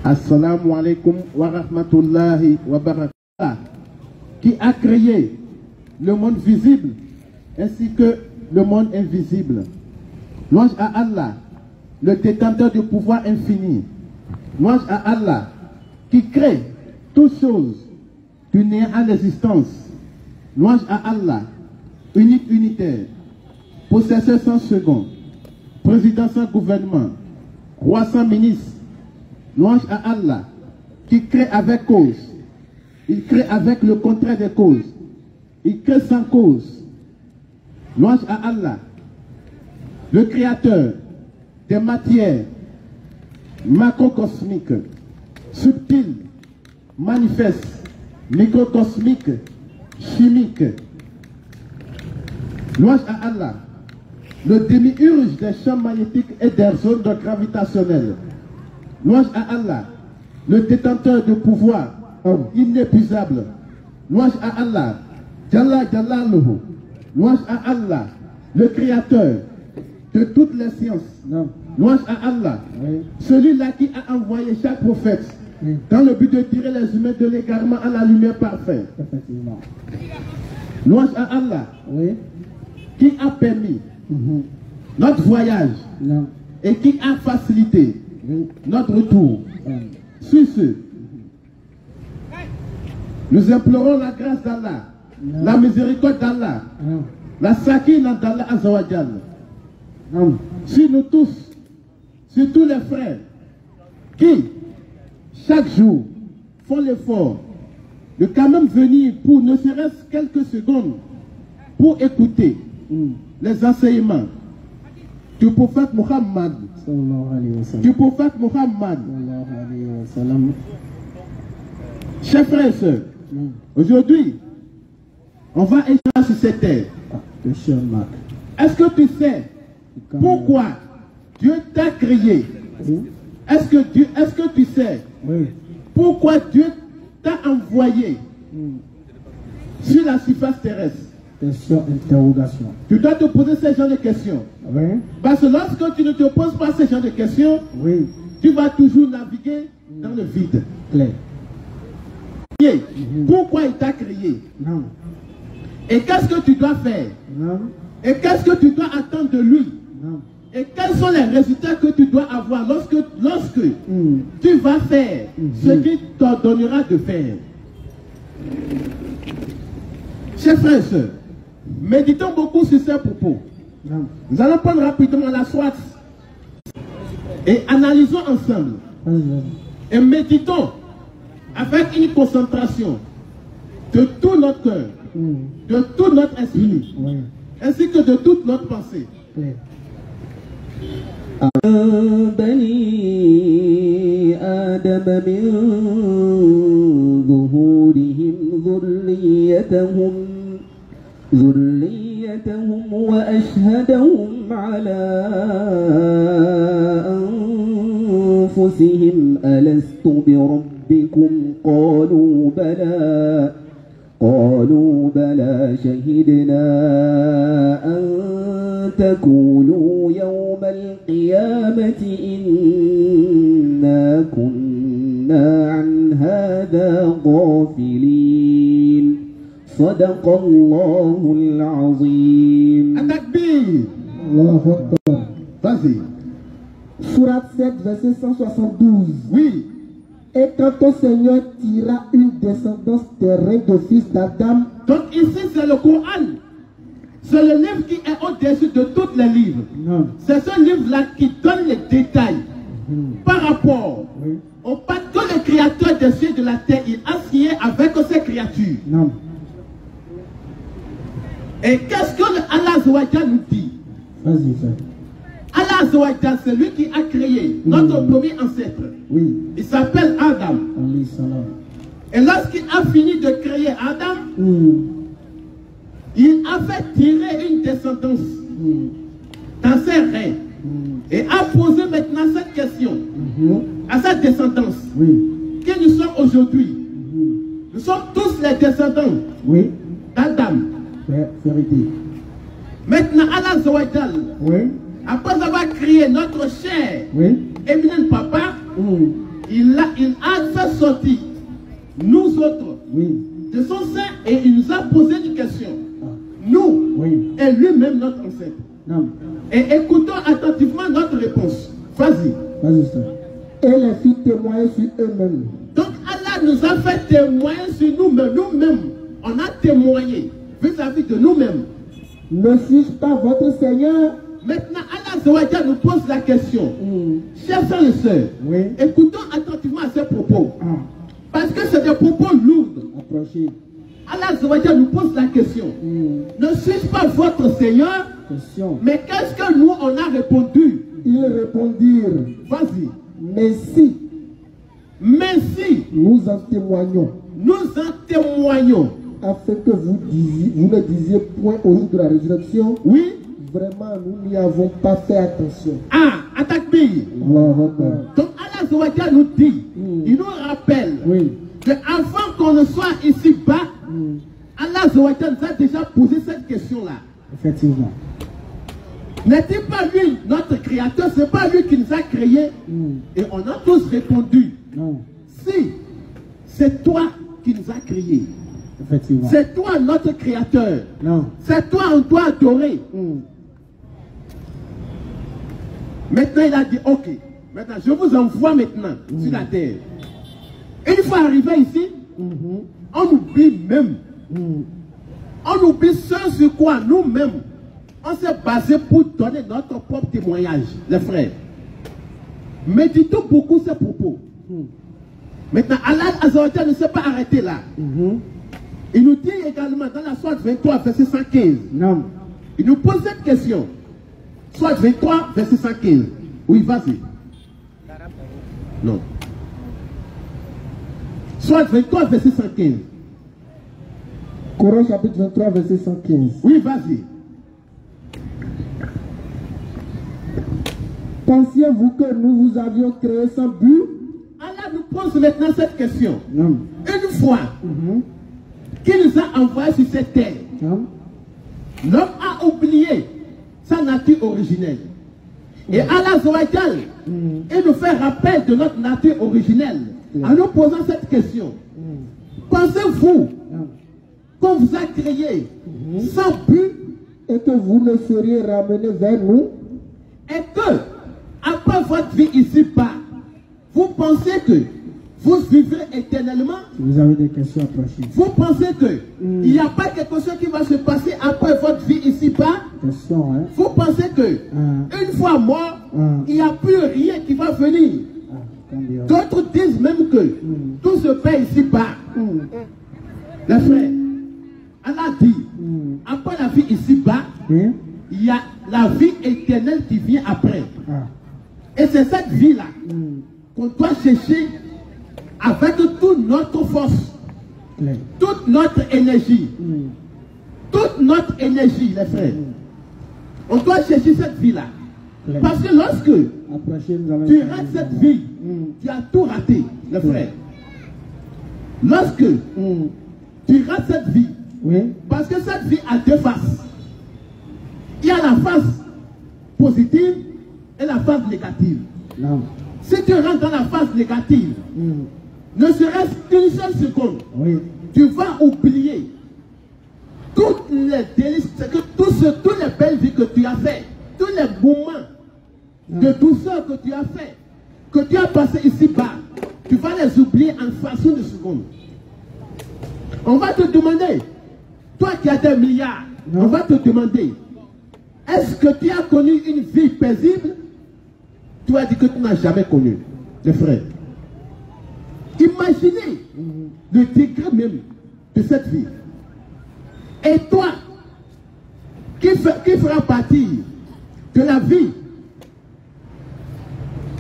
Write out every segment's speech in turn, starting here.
Assalamu alaikum wa rahmatullahi wa barakatuh. Qui a créé le monde visible ainsi que le monde invisible. Louange à Allah, le détenteur du pouvoir infini. Louange à Allah, qui crée toutes choses du néant à l'existence. Louange à Allah, unique unitaire, possesseur sans second, président sans gouvernement, roi sans ministre. Louange à Allah, qui crée avec cause. Il crée avec le contraire des causes. Il crée sans cause. Louange à Allah, le créateur des matières macrocosmiques, subtiles, manifestes, microcosmiques, chimiques. Louange à Allah, le démiurge des champs magnétiques et des zones gravitationnelles. Louange à Allah, le détenteur de pouvoir inépuisable. Louange à Allah, Jalla Jalaluhu. Louange à Allah, le créateur de toutes les sciences. Louange à Allah, celui-là qui a envoyé chaque prophète dans le but de tirer les humains de l'égarement à la lumière parfaite. Louange à Allah, qui a permis notre voyage et qui a facilité notre retour. Sur ce, nous implorons la grâce d'Allah, la miséricorde d'Allah, la sakina d'Allah Azawajal, sur nous tous, sur tous les frères qui, chaque jour, font l'effort de quand même venir pour ne serait-ce quelques secondes pour écouter les enseignements du prophète Muhammad. Du prophète Muhammad. Chers frères et sœurs, aujourd'hui, on va échanger sur cette terre. Est-ce que tu sais pourquoi Dieu t'a créé? Est-ce que tu sais pourquoi Dieu t'a envoyé sur la surface terrestre? Question, interrogation. Tu dois te poser ce genre de questions. Parce que lorsque tu ne te poses pas ce genre de questions, tu vas toujours naviguer dans le vide. Claire. Pourquoi il t'a créé? Non. Et qu'est-ce que tu dois faire? Non. Et qu'est-ce que tu dois attendre de lui? Non. Et quels sont les résultats que tu dois avoir lorsque tu vas faire ce qu'il t'ordonnera de faire? Chers frères et sœurs, méditons beaucoup sur ces propos. Nous allons prendre rapidement la sourate et analysons ensemble. Et méditons avec une concentration de tout notre cœur, de tout notre esprit, ainsi que de toute notre pensée. بني آدم من ظهورهم ذريتهم وأشهدهم على أنفسهم ألست بربكم قالوا بلى شهدنا أن تقولوا يوم القيامة إنا كنا عن هذا غافلين صدق الله العظيم. التكبير. الله أكبر. Vas-y. Sourate 7, verset 172. Oui. Et quand ton Seigneur tira une descendance des reins de fils d'Adam. Donc ici c'est le Coran. C'est le livre qui est au-dessus de tous les livres. C'est ce livre-là qui donne les détails par rapport au pacte que le Créateur des cieux et de la terre il a signé avec ces créatures. Et qu'est-ce que Allah Azawajal nous dit? Vas-y, frère. Allah Azawajal, c'est lui qui a créé notre premier ancêtre. Il s'appelle Adam. Et lorsqu'il a fini de créer Adam, il a fait tirer une descendance dans ses reins et a posé maintenant cette question à cette descendance. Qui nous sommes aujourd'hui? Nous sommes tous les descendants d'Adam. Vérité. Maintenant, Allah Zawajal, Oui. après avoir créé notre cher Oui. éminent papa, il a fait sortir nous autres Oui. de son sein et il nous a posé une question. Nous Oui. et lui-même notre ancêtre. Non. Et écoutons attentivement notre réponse. Vas-y. Vas-y, ça. Et les filles témoigner sur eux-mêmes. Donc Allah nous a fait témoigner sur nous-mêmes. Nous-mêmes, on a témoigné vis-à-vis de nous-mêmes. Ne suis-je pas votre Seigneur? Maintenant, Allah Zawajal nous pose la question. Chers frères et sœurs, Oui. écoutons attentivement à ces propos. Ah. Parce que c'est des propos lourds. Approchez. Allah Zawajal nous pose la question. Ne suis-je pas votre Seigneur? Question. Mais qu'est-ce que nous on a répondu? Ils répondirent. Vas-y. Mais si Mais si nous en témoignons, nous en témoignons, afin que vous ne disiez point au jour de la résurrection, oui, vraiment nous n'y avons pas fait attention. ah, attaque-moi. Allahu Akbar. Donc Allah Zawajal nous dit, il nous rappelle Oui. que avant qu'on ne soit ici-bas, Allah Zawajal nous a déjà posé cette question-là. Effectivement. N'est-il pas lui notre créateur? C'est pas lui qui nous a créés? Et on a tous répondu, Non. si, c'est toi qui nous as créés. Effectivement. C'est toi notre créateur. Non. C'est toi on doit adorer. Maintenant il a dit, ok, maintenant je vous envoie maintenant sur la terre. Une fois arrivé ici, on oublie même. On oublie ce sur quoi nous-mêmes, on s'est basé pour donner notre propre témoignage, les frères. Méditons beaucoup ces propos. Maintenant, Allah Azawajal ne s'est pas arrêté là. Il nous dit également dans la sourate 23, verset 115. Non. Il nous pose cette question. Sourate 23, verset 115. Oui, vas-y. Non. Sourate 23, verset 115. Coran chapitre 23, verset 115. Oui, vas-y. Pensiez-vous que nous vous avions créé sans but? Allah nous pose maintenant cette question. Non. Une fois qu'il nous a envoyés sur cette terre, Non. l'homme a oublié sa nature originelle. Et Allah Zawajal, il nous fait rappel de notre nature originelle en nous posant cette question. Pensez-vous qu'on vous a créé sans but Et que vous ne seriez ramenés vers nous? et que, après votre vie ici-bas, vous pensez que vous vivrez éternellement? Si vous avez des questions, approchez. Vous pensez que il n'y a pas quelque chose qui va se passer après votre vie ici-bas? Question, hein? Vous pensez que une fois mort, il n'y a plus rien qui va venir? Combien? D'autres disent même que tout se paie ici-bas. Les frères, Allah dit, après la vie ici-bas, Hein? il y a la vie éternelle qui vient après. Ah. Et c'est cette vie-là qu'on doit chercher avec toute notre force, Clair. toute notre énergie. Toute notre énergie, les frères. On doit chercher cette vie-là. Clair. Parce que lorsque Approchez, nous allons. tu rates cette vie, tu as tout raté, les frères. Lorsque tu rates cette vie, Oui. parce que cette vie a deux faces. Il y a la face positive et la face négative. Non. Si tu rentres dans la phase négative, ne serait-ce qu'une seule seconde, Oui. tu vas oublier toutes les délices, toutes les belles vies que tu as fait, tous les moments de douceur que tu as fait, que tu as passé ici-bas, tu vas les oublier en fraction de seconde. On va te demander, toi qui as des milliards, on va te demander, est-ce que tu as connu une vie paisible? Tu as dit que tu n'as jamais connu, les frères. Imaginez le degré même de cette vie. Et toi, qui fera partie de la vie,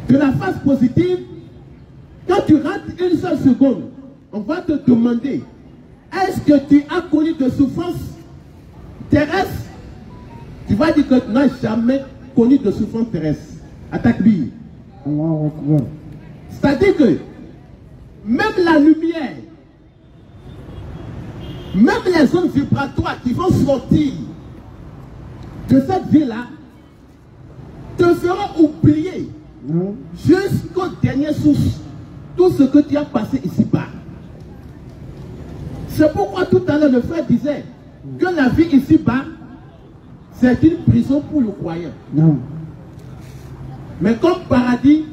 de la phase positive, quand tu rates une seule seconde, on va te demander, est-ce que tu as connu de souffrance terrestre? Tu vas dire que tu n'as jamais connu de souffrance terrestre. Attaque-lui. C'est-à-dire que même la lumière Même les zones vibratoires qui vont sortir de cette vie-là te feront oublier jusqu'au dernier souffle tout ce que tu as passé ici-bas. C'est pourquoi tout à l'heure le frère disait que la vie ici-bas, c'est une prison pour le croyant. Non. Mais comme paradis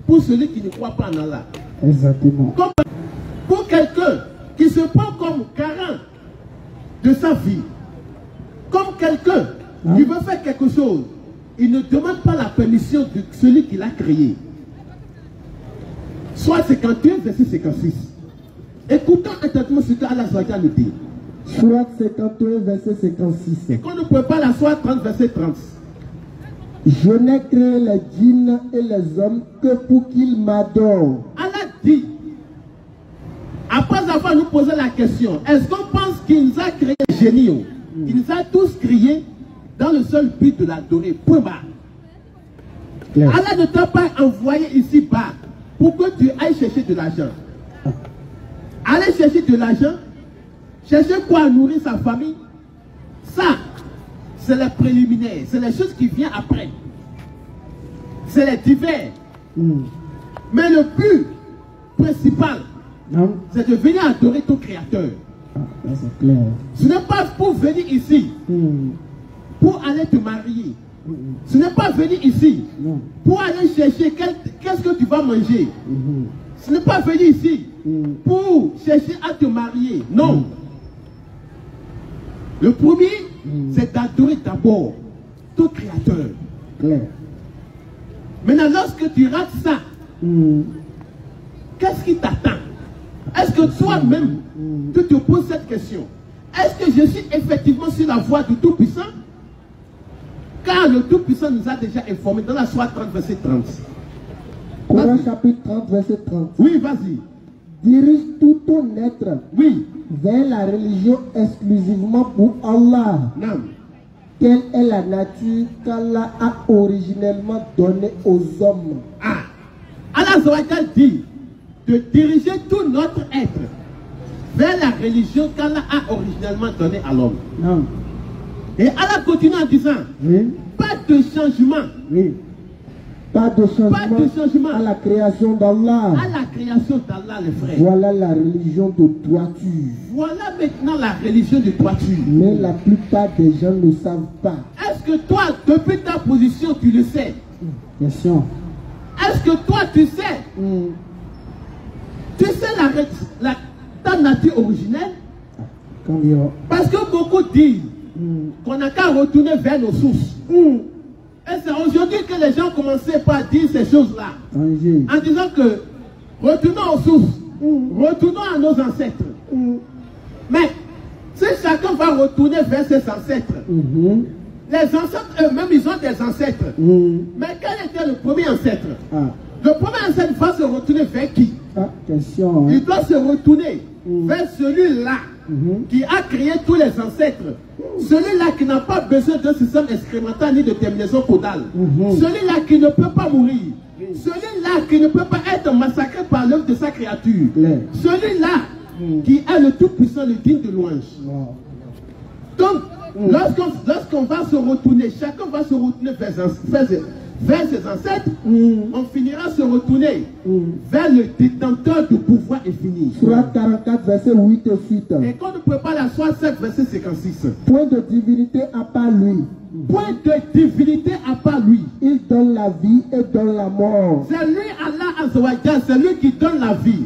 pour celui qui ne croit pas en Allah. Exactement. Comme pour quelqu'un qui se prend comme garant de sa vie, comme quelqu'un qui veut faire quelque chose, il ne demande pas la permission de celui qui l'a créé. Soit 51, verset 56. Écoutons attentivement ce qu'Allah nous dit. Sourate 51, verset 56. Et quand on ne peut pas la sourate 30, verset 30. Je n'ai créé les djinns et les hommes que pour qu'ils m'adorent. Allah dit, après avoir nous posé la question, est-ce qu'on pense qu'il nous a créé des génies? Il nous a tous créés dans le seul but de l'adorer. Point barre. Allah ne t'a pas envoyé ici-bas pour que tu ailles chercher de l'argent. Aller chercher de l'argent, chercher quoi nourrir sa famille, ça, c'est les préliminaires, c'est les choses qui viennent après. C'est les divers. Mais le but principal, c'est de venir adorer ton Créateur. Ce n'est pas pour venir ici, pour aller te marier. Ce n'est pas venir ici, pour aller chercher qu'est-ce que tu vas manger. Ce n'est pas venir ici, pour chercher à te marier. Non. Le premier, c'est d'adorer d'abord ton Créateur. Maintenant, lorsque tu rates ça, qu'est-ce qui t'attend? Est-ce que toi-même, tu te poses cette question? Est-ce que je suis effectivement sur la voie du Tout-Puissant? Car le Tout-Puissant nous a déjà informé dans la sourate 30, verset 30. Coran chapitre 30, verset 30. Oui, vas-y. Dirige tout ton être vers la religion exclusivement pour Allah. Non. Quelle est la nature qu'Allah a originellement donnée aux hommes? Allah dit de diriger tout notre être vers la religion qu'Allah a originellement donnée à l'homme. Non. Et Allah continue en disant, pas de changement. Pas de changement à la création d'Allah. À la création d'Allah, les frères. Voilà la religion de droiture. Voilà maintenant la religion de droiture. Mais la plupart des gens ne savent pas. Est-ce que toi, depuis ta position, tu le sais? Question. Est-ce que toi, tu sais? Tu sais ta nature originelle? Parce que beaucoup disent qu'on n'a qu'à retourner vers nos sources. Et c'est aujourd'hui que les gens commençaient par dire ces choses-là. En disant que retournons aux sources, retournons à nos ancêtres. Mais si chacun va retourner vers ses ancêtres, les ancêtres eux-mêmes, ils ont des ancêtres. Mais quel était le premier ancêtre? Le premier ancêtre va se retourner vers qui? Question. Il doit se retourner vers celui-là qui a créé tous les ancêtres. Celui-là qui n'a pas besoin d'un système excrémental ni de terminaison caudale. Celui-là qui ne peut pas mourir. Celui-là qui ne peut pas être massacré par l'œuvre de sa créature. Celui-là qui est le tout-puissant, le digne de louange. Donc, lorsqu'on va se retourner, chacun va se retourner vers ses ancêtres, on finira se retourner vers le détenteur du pouvoir infini. Sourate 44, verset 8 et 8. Et quand on prépare la sourate 7, verset 56. Point de divinité à part lui. Point de divinité à part lui. Il donne la vie et donne la mort. C'est lui, Allah Azzawajal, c'est lui qui donne la vie.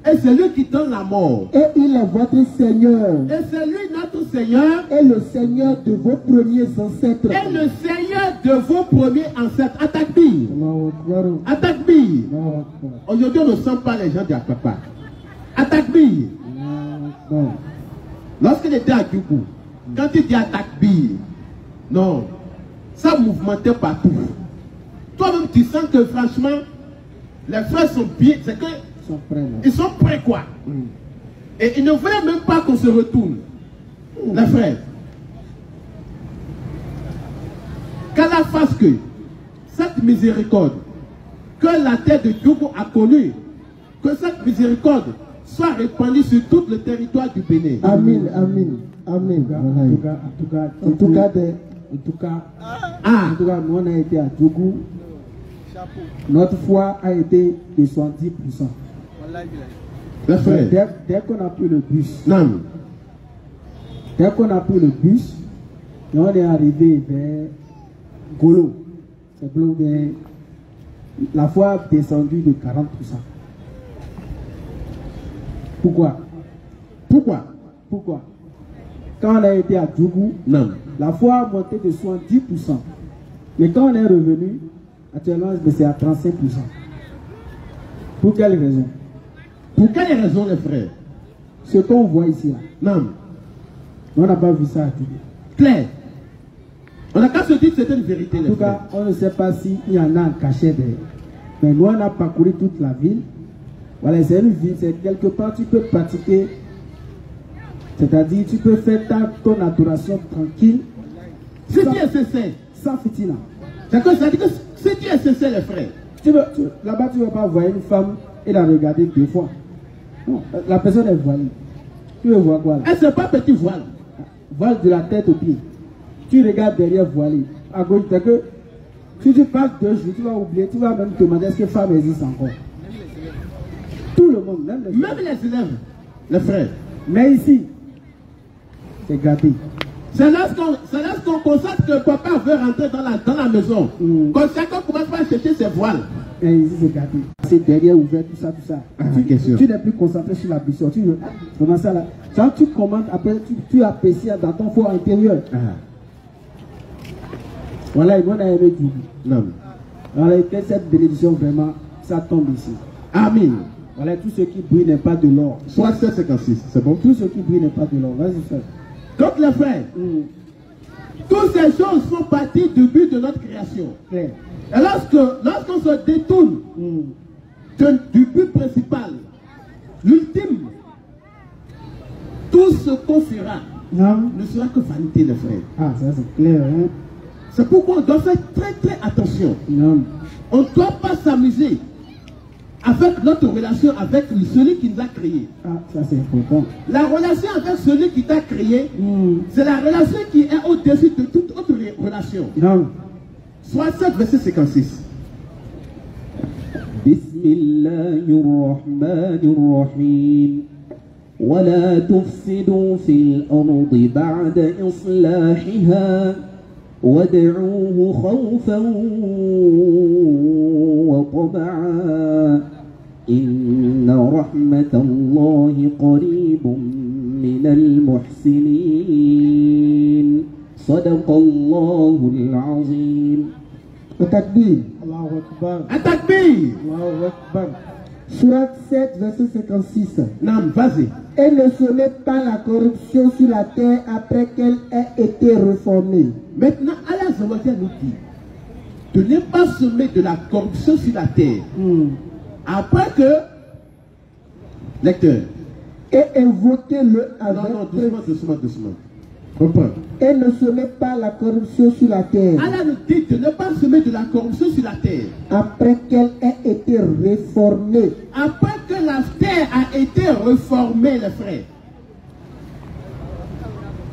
Et c'est lui qui donne la mort. Et il est votre Seigneur. Et c'est lui notre Seigneur. Et le Seigneur de vos premiers ancêtres. Et le Seigneur de vos premiers ancêtres. Atakbir. Atakbir. Aujourd'hui, on ne sent pas les gens d'Akpapa. Atakbir. Lorsqu'il était à Djougou, quand il dit Atakbir, non, ça mouvementait partout. Toi-même, tu sens que franchement, les frères sont bien. C'est que ils sont prêts quoi. Et ils ne voulaient même pas qu'on se retourne. Les frères. Qu'Allah fasse que cette miséricorde que la terre de Djougou a connue, que cette miséricorde soit répandu sur tout le territoire du Bénin. Amen, amen, amen. En tout cas, nous on a été à Djougou. Notre foi a été de 70%. Dès qu'on a pris le bus, on est arrivé vers Golo. C'est bien. La foi a descendu de 40%. Pourquoi? Quand on a été à Djougou, la foi a monté de 70%. Mais quand on est revenu, actuellement, c'est à 35%. Pour quelle raison? Pour quelle raison, les frères? Ce qu'on voit ici, là. Non. On n'a pas vu ça à Djougou. Clair. On n'a qu'à se dire que c'est une vérité. En tout cas, on ne sait pas s'il y en a un cachet derrière. Mais nous, on a parcouru toute la ville. Voilà, c'est une ville, c'est quelque part, tu peux pratiquer. C'est-à-dire, tu peux faire ton adoration tranquille. Si tu es sincère. Sans fitina. D'accord, ça dit que si tu es sincère, les frères. Là-bas, tu ne vas pas voir une femme et la regarder 2 fois. Non, la personne est voilée. Tu veux voir quoi là? Elle, c'est pas petit voile. Voile de la tête aux pieds. Tu regardes derrière voilé. À gauche, c'est que si tu passes 2 jours, tu vas oublier, tu vas même te demander est-ce que femme existe encore. Tout le monde, même les élèves, les frères. Mais ici, c'est gâté. C'est lorsqu'on constate que papa veut rentrer dans la maison. Quand chacun commence à chercher ses voiles. Et ici, c'est gâté. C'est derrière ouvert, tout ça. Tu n'es plus concentré sur la mission. Tu commences ça là. Quand tu commandes, après, tu apprécies dans ton foie intérieur. Voilà, on a aimé Djougou. Non. Voilà, que cette bénédiction, vraiment, ça tombe ici. Amen. Voilà, tout ce qui brille n'est pas de l'or. 67,56, c'est bon? Tout ce qui brille n'est pas de l'or. Vas-y, frère. Donc, les frères, toutes ces choses font partie du but de notre création. Claire. Et lorsqu'on se détourne du but principal, l'ultime, tout ce qu'on fera ne sera que vanité, les frères. Ah, ça c'est clair, hein? C'est pourquoi on doit faire très très attention. On ne doit pas s'amuser avec notre relation avec celui qui nous a créés. Ah, ça c'est important. La relation avec celui qui t'a créé, c'est la relation qui est au-dessus de toute autre relation. 67, verset 56. Bismillahirrahmanirrahim. ولا تفسدوا في الأرض بعد إصلاحها وادعوه خوفا وطمعا إن رحمة الله قريب من المحسنين صدق الله العظيم. التكبير. الله أكبر. التكبير. الله أكبر. Surat 7, verset 56. Non, vas-y. Et ne semez pas la corruption sur la terre après qu'elle ait été réformée. Maintenant, Allah nous dit de ne pas semer de la corruption sur la terre. Après que, lecteur, et invoquez-le avec... Non, doucement. Comprends. Et ne semez pas la corruption sur la terre. Allah nous dit de ne pas semer de la corruption sur la terre. Après qu'elle ait été réformée. Après que la terre a été réformée, les frères.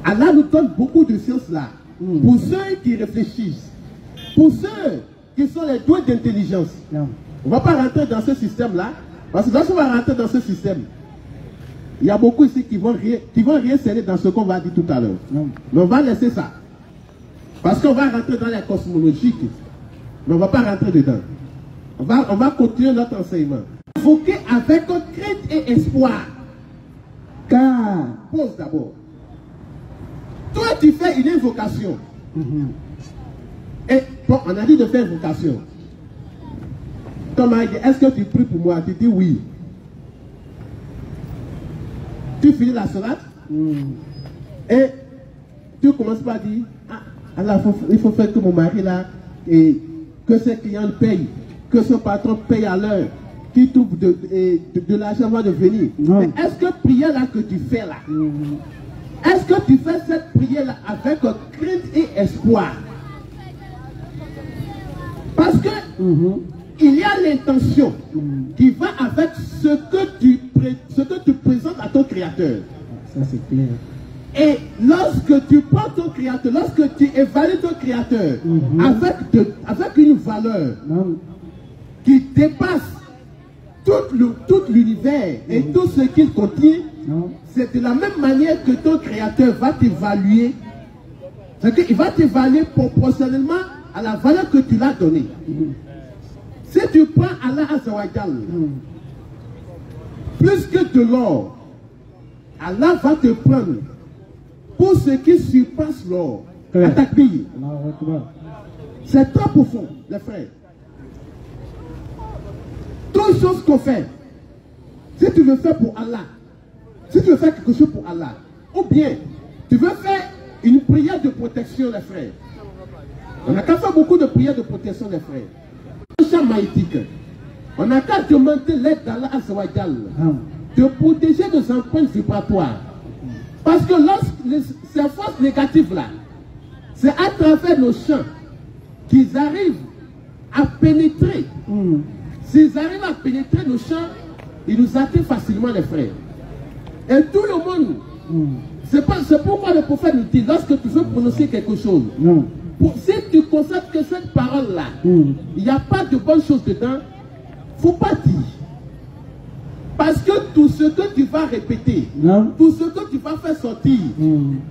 Allah nous donne beaucoup de science là. Pour ceux qui réfléchissent. Pour ceux qui sont les doués d'intelligence. On ne va pas rentrer dans ce système là. Parce que lorsqu'on va rentrer dans ce système, il y a beaucoup ici qui vont rien cerner dans ce qu'on va dire tout à l'heure. Mais on va laisser ça. Parce qu'on va rentrer dans la cosmologie. Mais on ne va pas rentrer dedans. On va continuer notre enseignement. Invoquer avec crainte et espoir. Car, pose d'abord. Toi, tu fais une invocation. Et bon, on a dit de faire invocation. Thomas dit, est-ce que tu pries pour moi? Tu dis oui. Tu finis la salade et tu commences par dire, alors il faut faire que mon mari là, et que ses clients payent, que son patron paye à l'heure, qu'il trouve de l'argent avant de venir. Mais est-ce que prière là que tu fais là, est-ce que tu fais cette prière là avec crainte et espoir? Parce que il y a l'intention qui va avec ce que tu tu présentes à ton Créateur. Ça c'est clair. Et lorsque tu prends ton Créateur, lorsque tu évalues ton Créateur avec une valeur qui dépasse tout l'univers et tout ce qu'il contient, c'est de la même manière que ton Créateur va t'évaluer. C'est qu'il va t'évaluer proportionnellement à la valeur que tu l'as donnée. Si tu prends Allah Azzawajal, plus que de l'or, Allah va te prendre pour ce qui surpasse l'or. C'est très profond, les frères. Toutes choses qu'on fait, si tu veux faire pour Allah, si tu veux faire quelque chose pour Allah, ou bien tu veux faire une prière de protection, les frères. On n'a qu'à faire beaucoup de prières de protection, les frères. Un champ maïtique. On n'a qu'à demander l'aide d'Allah Azzawajal de protéger nos empreintes vibratoires. Parce que lorsque ces forces négatives là, c'est à travers nos champs qu'ils arrivent à pénétrer. S'ils arrivent à pénétrer nos champs, ils nous atteignent facilement, les frères. Et tout le monde, c'est pourquoi le prophète nous dit, lorsque tu veux prononcer quelque chose, si tu constates que cette parole-là, il n'y a pas de bonnes choses dedans, il ne faut pas dire. Parce que tout ce que tu vas répéter, tout ce que tu vas faire sortir,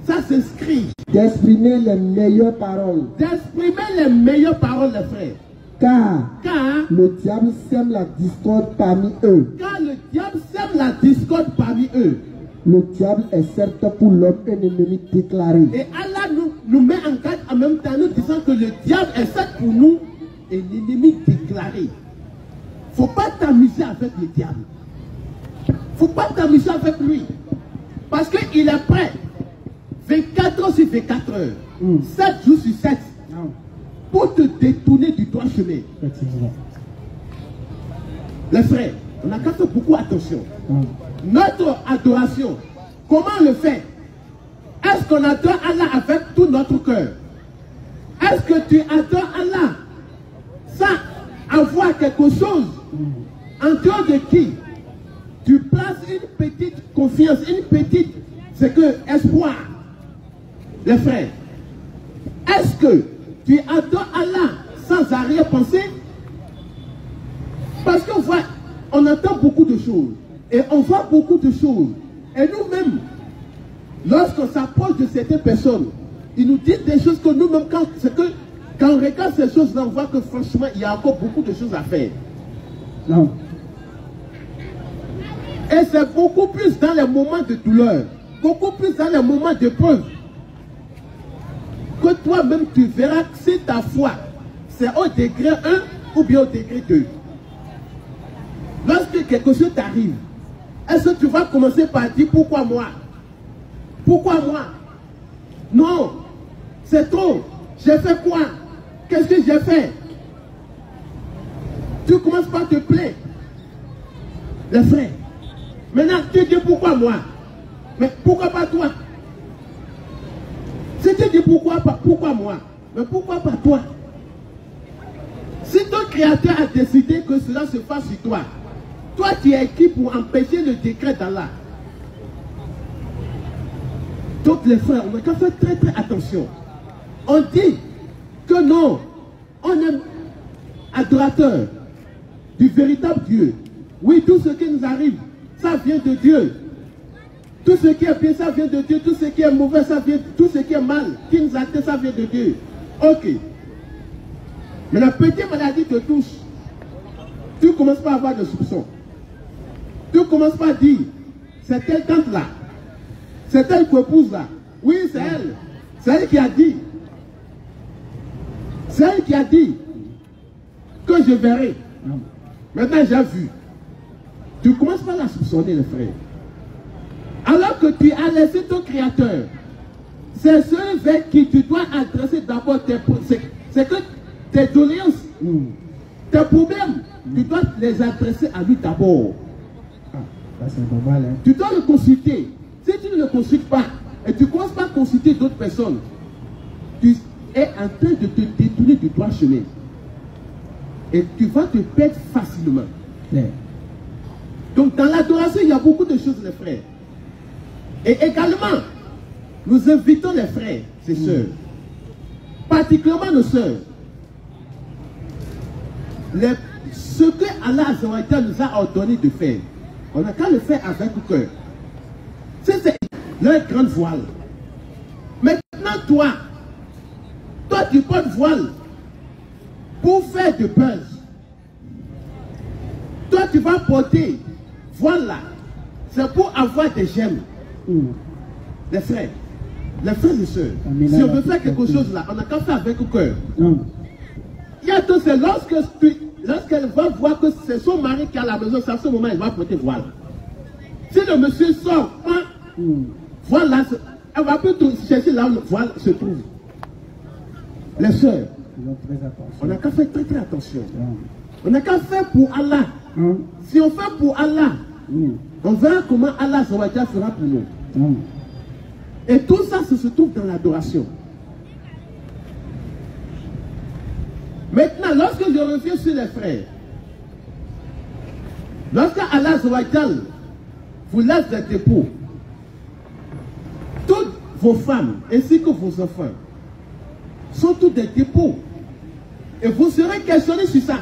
ça s'inscrit. D'exprimer les meilleures paroles. D'exprimer les meilleures paroles, les frères. Car le diable sème la discorde parmi eux. Car le diable sème la discorde parmi eux. Le diable est certes pour l'homme un ennemi déclaré. Et Allah nous met en garde en même temps, nous disant que le diable est certes pour nous un ennemi déclaré. Il ne faut pas t'amuser avec le diable. Il ne faut pas t'amuser avec lui. Parce qu'il est prêt 24 heures sur 24 heures, 7 jours sur 7, pour te détourner du droit chemin. Les frères, on n'a qu'à faire beaucoup attention. Notre adoration, comment on le fait? Est-ce qu'on adore Allah avec tout notre cœur? Est-ce que tu adores Allah sans avoir quelque chose en dehors de qui tu places une petite confiance, une petite, c'est que espoir? Les frères, est-ce que tu adores Allah sans arrière-pensée? Parce qu'on voit, on entend beaucoup de choses et on voit beaucoup de choses. Et nous-mêmes, lorsqu'on s'approche de certaines personnes, ils nous disent des choses que nous-mêmes, quand on regarde ces choses-là, on voit que franchement, il y a encore beaucoup de choses à faire. Non. Et c'est beaucoup plus dans les moments de douleur, beaucoup plus dans les moments d'épreuve, que toi-même tu verras si ta foi, c'est au degré 1 ou bien au degré 2. Lorsque quelque chose t'arrive, est-ce que tu vas commencer par dire pourquoi moi? Pourquoi moi? Non, c'est trop. J'ai fait quoi? Qu'est-ce que j'ai fait? Tu commences par te plaindre. Les frères, maintenant tu dis pourquoi moi? Mais pourquoi pas toi? Si tu dis pourquoi moi? Mais pourquoi pas toi? Si ton Créateur a décidé que cela se fasse sur toi, toi tu es qui pour empêcher le décret d'Allah? Donc les frères, on a qu'à faire très très attention. On dit que non, on est adorateur du véritable Dieu. Oui, tout ce qui nous arrive, ça vient de Dieu. Tout ce qui est bien, ça vient de Dieu. Tout ce qui est mauvais, ça vient. Tout ce qui est mal, qui nous atteint, ça vient de Dieu. Ok. Mais la petite maladie te touche. Tu commences pas à avoir de soupçons. Tu commences pas à dire, c'est telle tante là. C'est telle épouse là. Oui, c'est elle. C'est elle qui a dit. C'est elle qui a dit que je verrai. Maintenant, j'ai vu. Tu commences pas à la soupçonner, les frères. Alors que tu as laissé ton Créateur, c'est celui vers qui tu dois adresser d'abord tes problèmes. C'est que tes doléances, tes problèmes, tu dois les adresser à lui d'abord. C'est normal, hein? Tu dois le consulter. Si tu ne le consultes pas, et tu ne commences pas à consulter d'autres personnes, tu es en train de te détourner du droit chemin. Et tu vas te perdre facilement. Ouais. Donc dans l'adoration, il y a beaucoup de choses, les frères. Et également, nous invitons les frères, ces sœurs, particulièrement nos sœurs. Ce que Allah Azza nous a ordonné de faire, on n'a qu'à le faire avec le cœur. C'est leur grande voile. Maintenant, toi, tu portes voile pour faire de buzz. Toi, tu vas porter voile là. C'est pour avoir des gemmes. Les frères et sœurs, si on veut faire quelque chose là, on n'a qu'à faire avec le cœur. Il y a tout, c'est lorsqu'elle va voir que c'est son mari qui est à la maison, c'est à ce moment elle va porter voile. Si le monsieur sort, voilà, elle va plutôt chercher là où le voile se trouve. Les sœurs, on n'a qu'à faire très très attention. On n'a qu'à faire pour Allah. Si on fait pour Allah, on verra comment Allah fera pour nous. Et tout ça se trouve dans l'adoration. Maintenant, lorsque je reviens sur les frères, lorsque Allah vous laisse des dépôts, toutes vos femmes ainsi que vos enfants sont tous des dépôts. Et vous serez questionnés sur ça.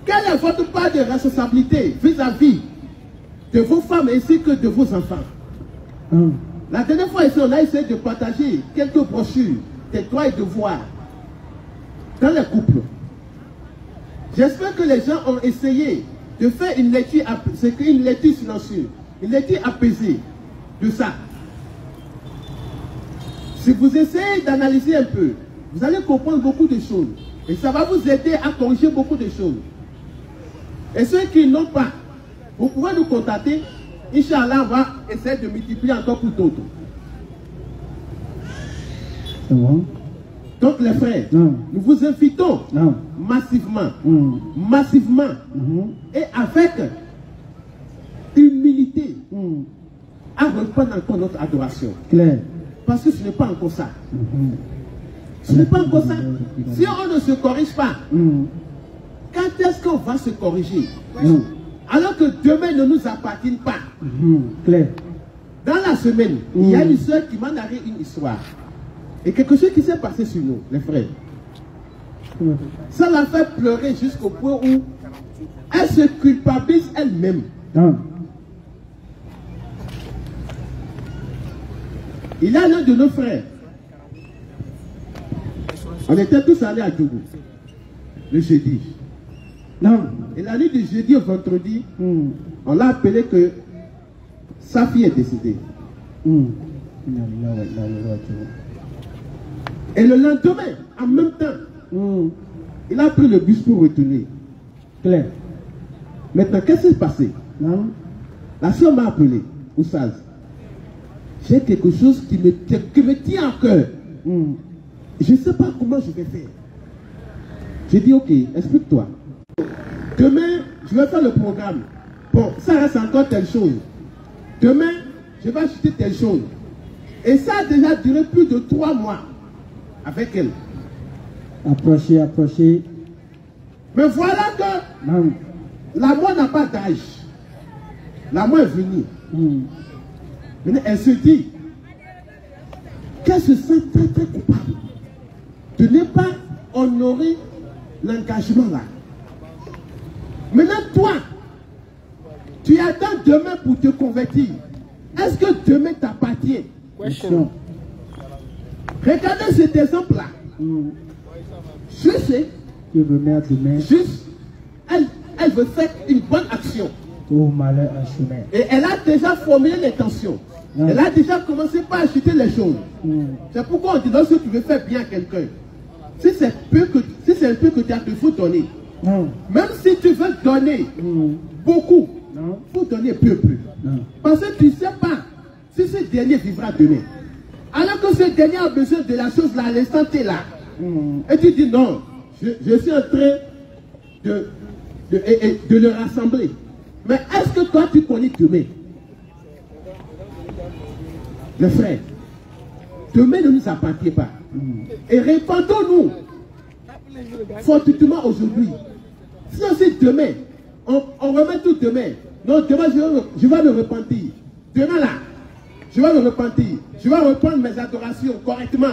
Quelle est votre part de responsabilité vis-à-vis de vos femmes ainsi que de vos enfants? La dernière fois ici, on a essayé de partager quelques brochures des droits et devoirs dans les couples. J'espère que les gens ont essayé de faire une lecture silencieuse, une lecture apaisée de ça. Si vous essayez d'analyser un peu, vous allez comprendre beaucoup de choses. Et ça va vous aider à corriger beaucoup de choses. Et ceux qui n'ont pas, vous pouvez nous contacter. Inch'Allah, on va essayer de multiplier encore pour d'autres. Donc les frères, nous vous invitons massivement, et avec humilité à reprendre encore notre adoration. Claire. Parce que ce n'est pas encore ça. Ce n'est pas encore ça. Si on ne se corrige pas, quand est-ce qu'on va se corriger? Alors que demain ne nous appartient pas. Claire. Dans la semaine, il y a une soeur qui m'a narré une histoire. Et quelque chose qui s'est passé sur nous, les frères. Ça l'a fait pleurer jusqu'au point où elle se culpabilise elle-même. Il y a l'un de nos frères. On était tous allés à Djougou le jeudi. Et la nuit du jeudi au vendredi, on l'a appelé que sa fille est décédée. Et le lendemain, en même temps, il a pris le bus pour retourner. Claire. Maintenant, qu'est-ce qui s'est passé? La soeur m'a appelé, Oussaz. J'ai quelque chose qui me tient à cœur. Je ne sais pas comment je vais faire. J'ai dit, ok, explique-toi. Demain, je vais faire le programme. Bon, ça reste encore telle chose. Demain, je vais acheter telle chose. Et ça a déjà duré plus de 3 mois avec elle. Approchez. Mais voilà que l'amour n'a pas d'âge. L'amour est venu. Maintenant, elle se dit qu'elle se sent très très coupable de ne pas honorer l'engagement là. Maintenant, toi, tu attends demain pour te convertir. Est-ce que demain t'appartient? Question. Regardez cet exemple-là. Je sais. Juste, elle veut faire une bonne action. Et elle a déjà formulé l'intention. Elle a déjà commencé par acheter les choses. C'est pourquoi on dit lorsque tu veux faire bien à quelqu'un, si c'est un peu que tu as, il faut donner. Même si tu veux donner beaucoup, il faut donner peu. Parce que tu ne sais pas si ce dernier vivra demain. Alors que ce dernier a besoin de la chose là, à l'instant T là. Et tu dis non, je suis en train de le rassembler. Mais est-ce que toi tu connais demain? Les frères, demain ne nous appartient pas. Et répandons-nous fortement aujourd'hui. Si aussi demain, on remet tout demain, Non, demain, je vais me repentir. Demain, là, je vais me repentir. Je vais reprendre mes adorations correctement.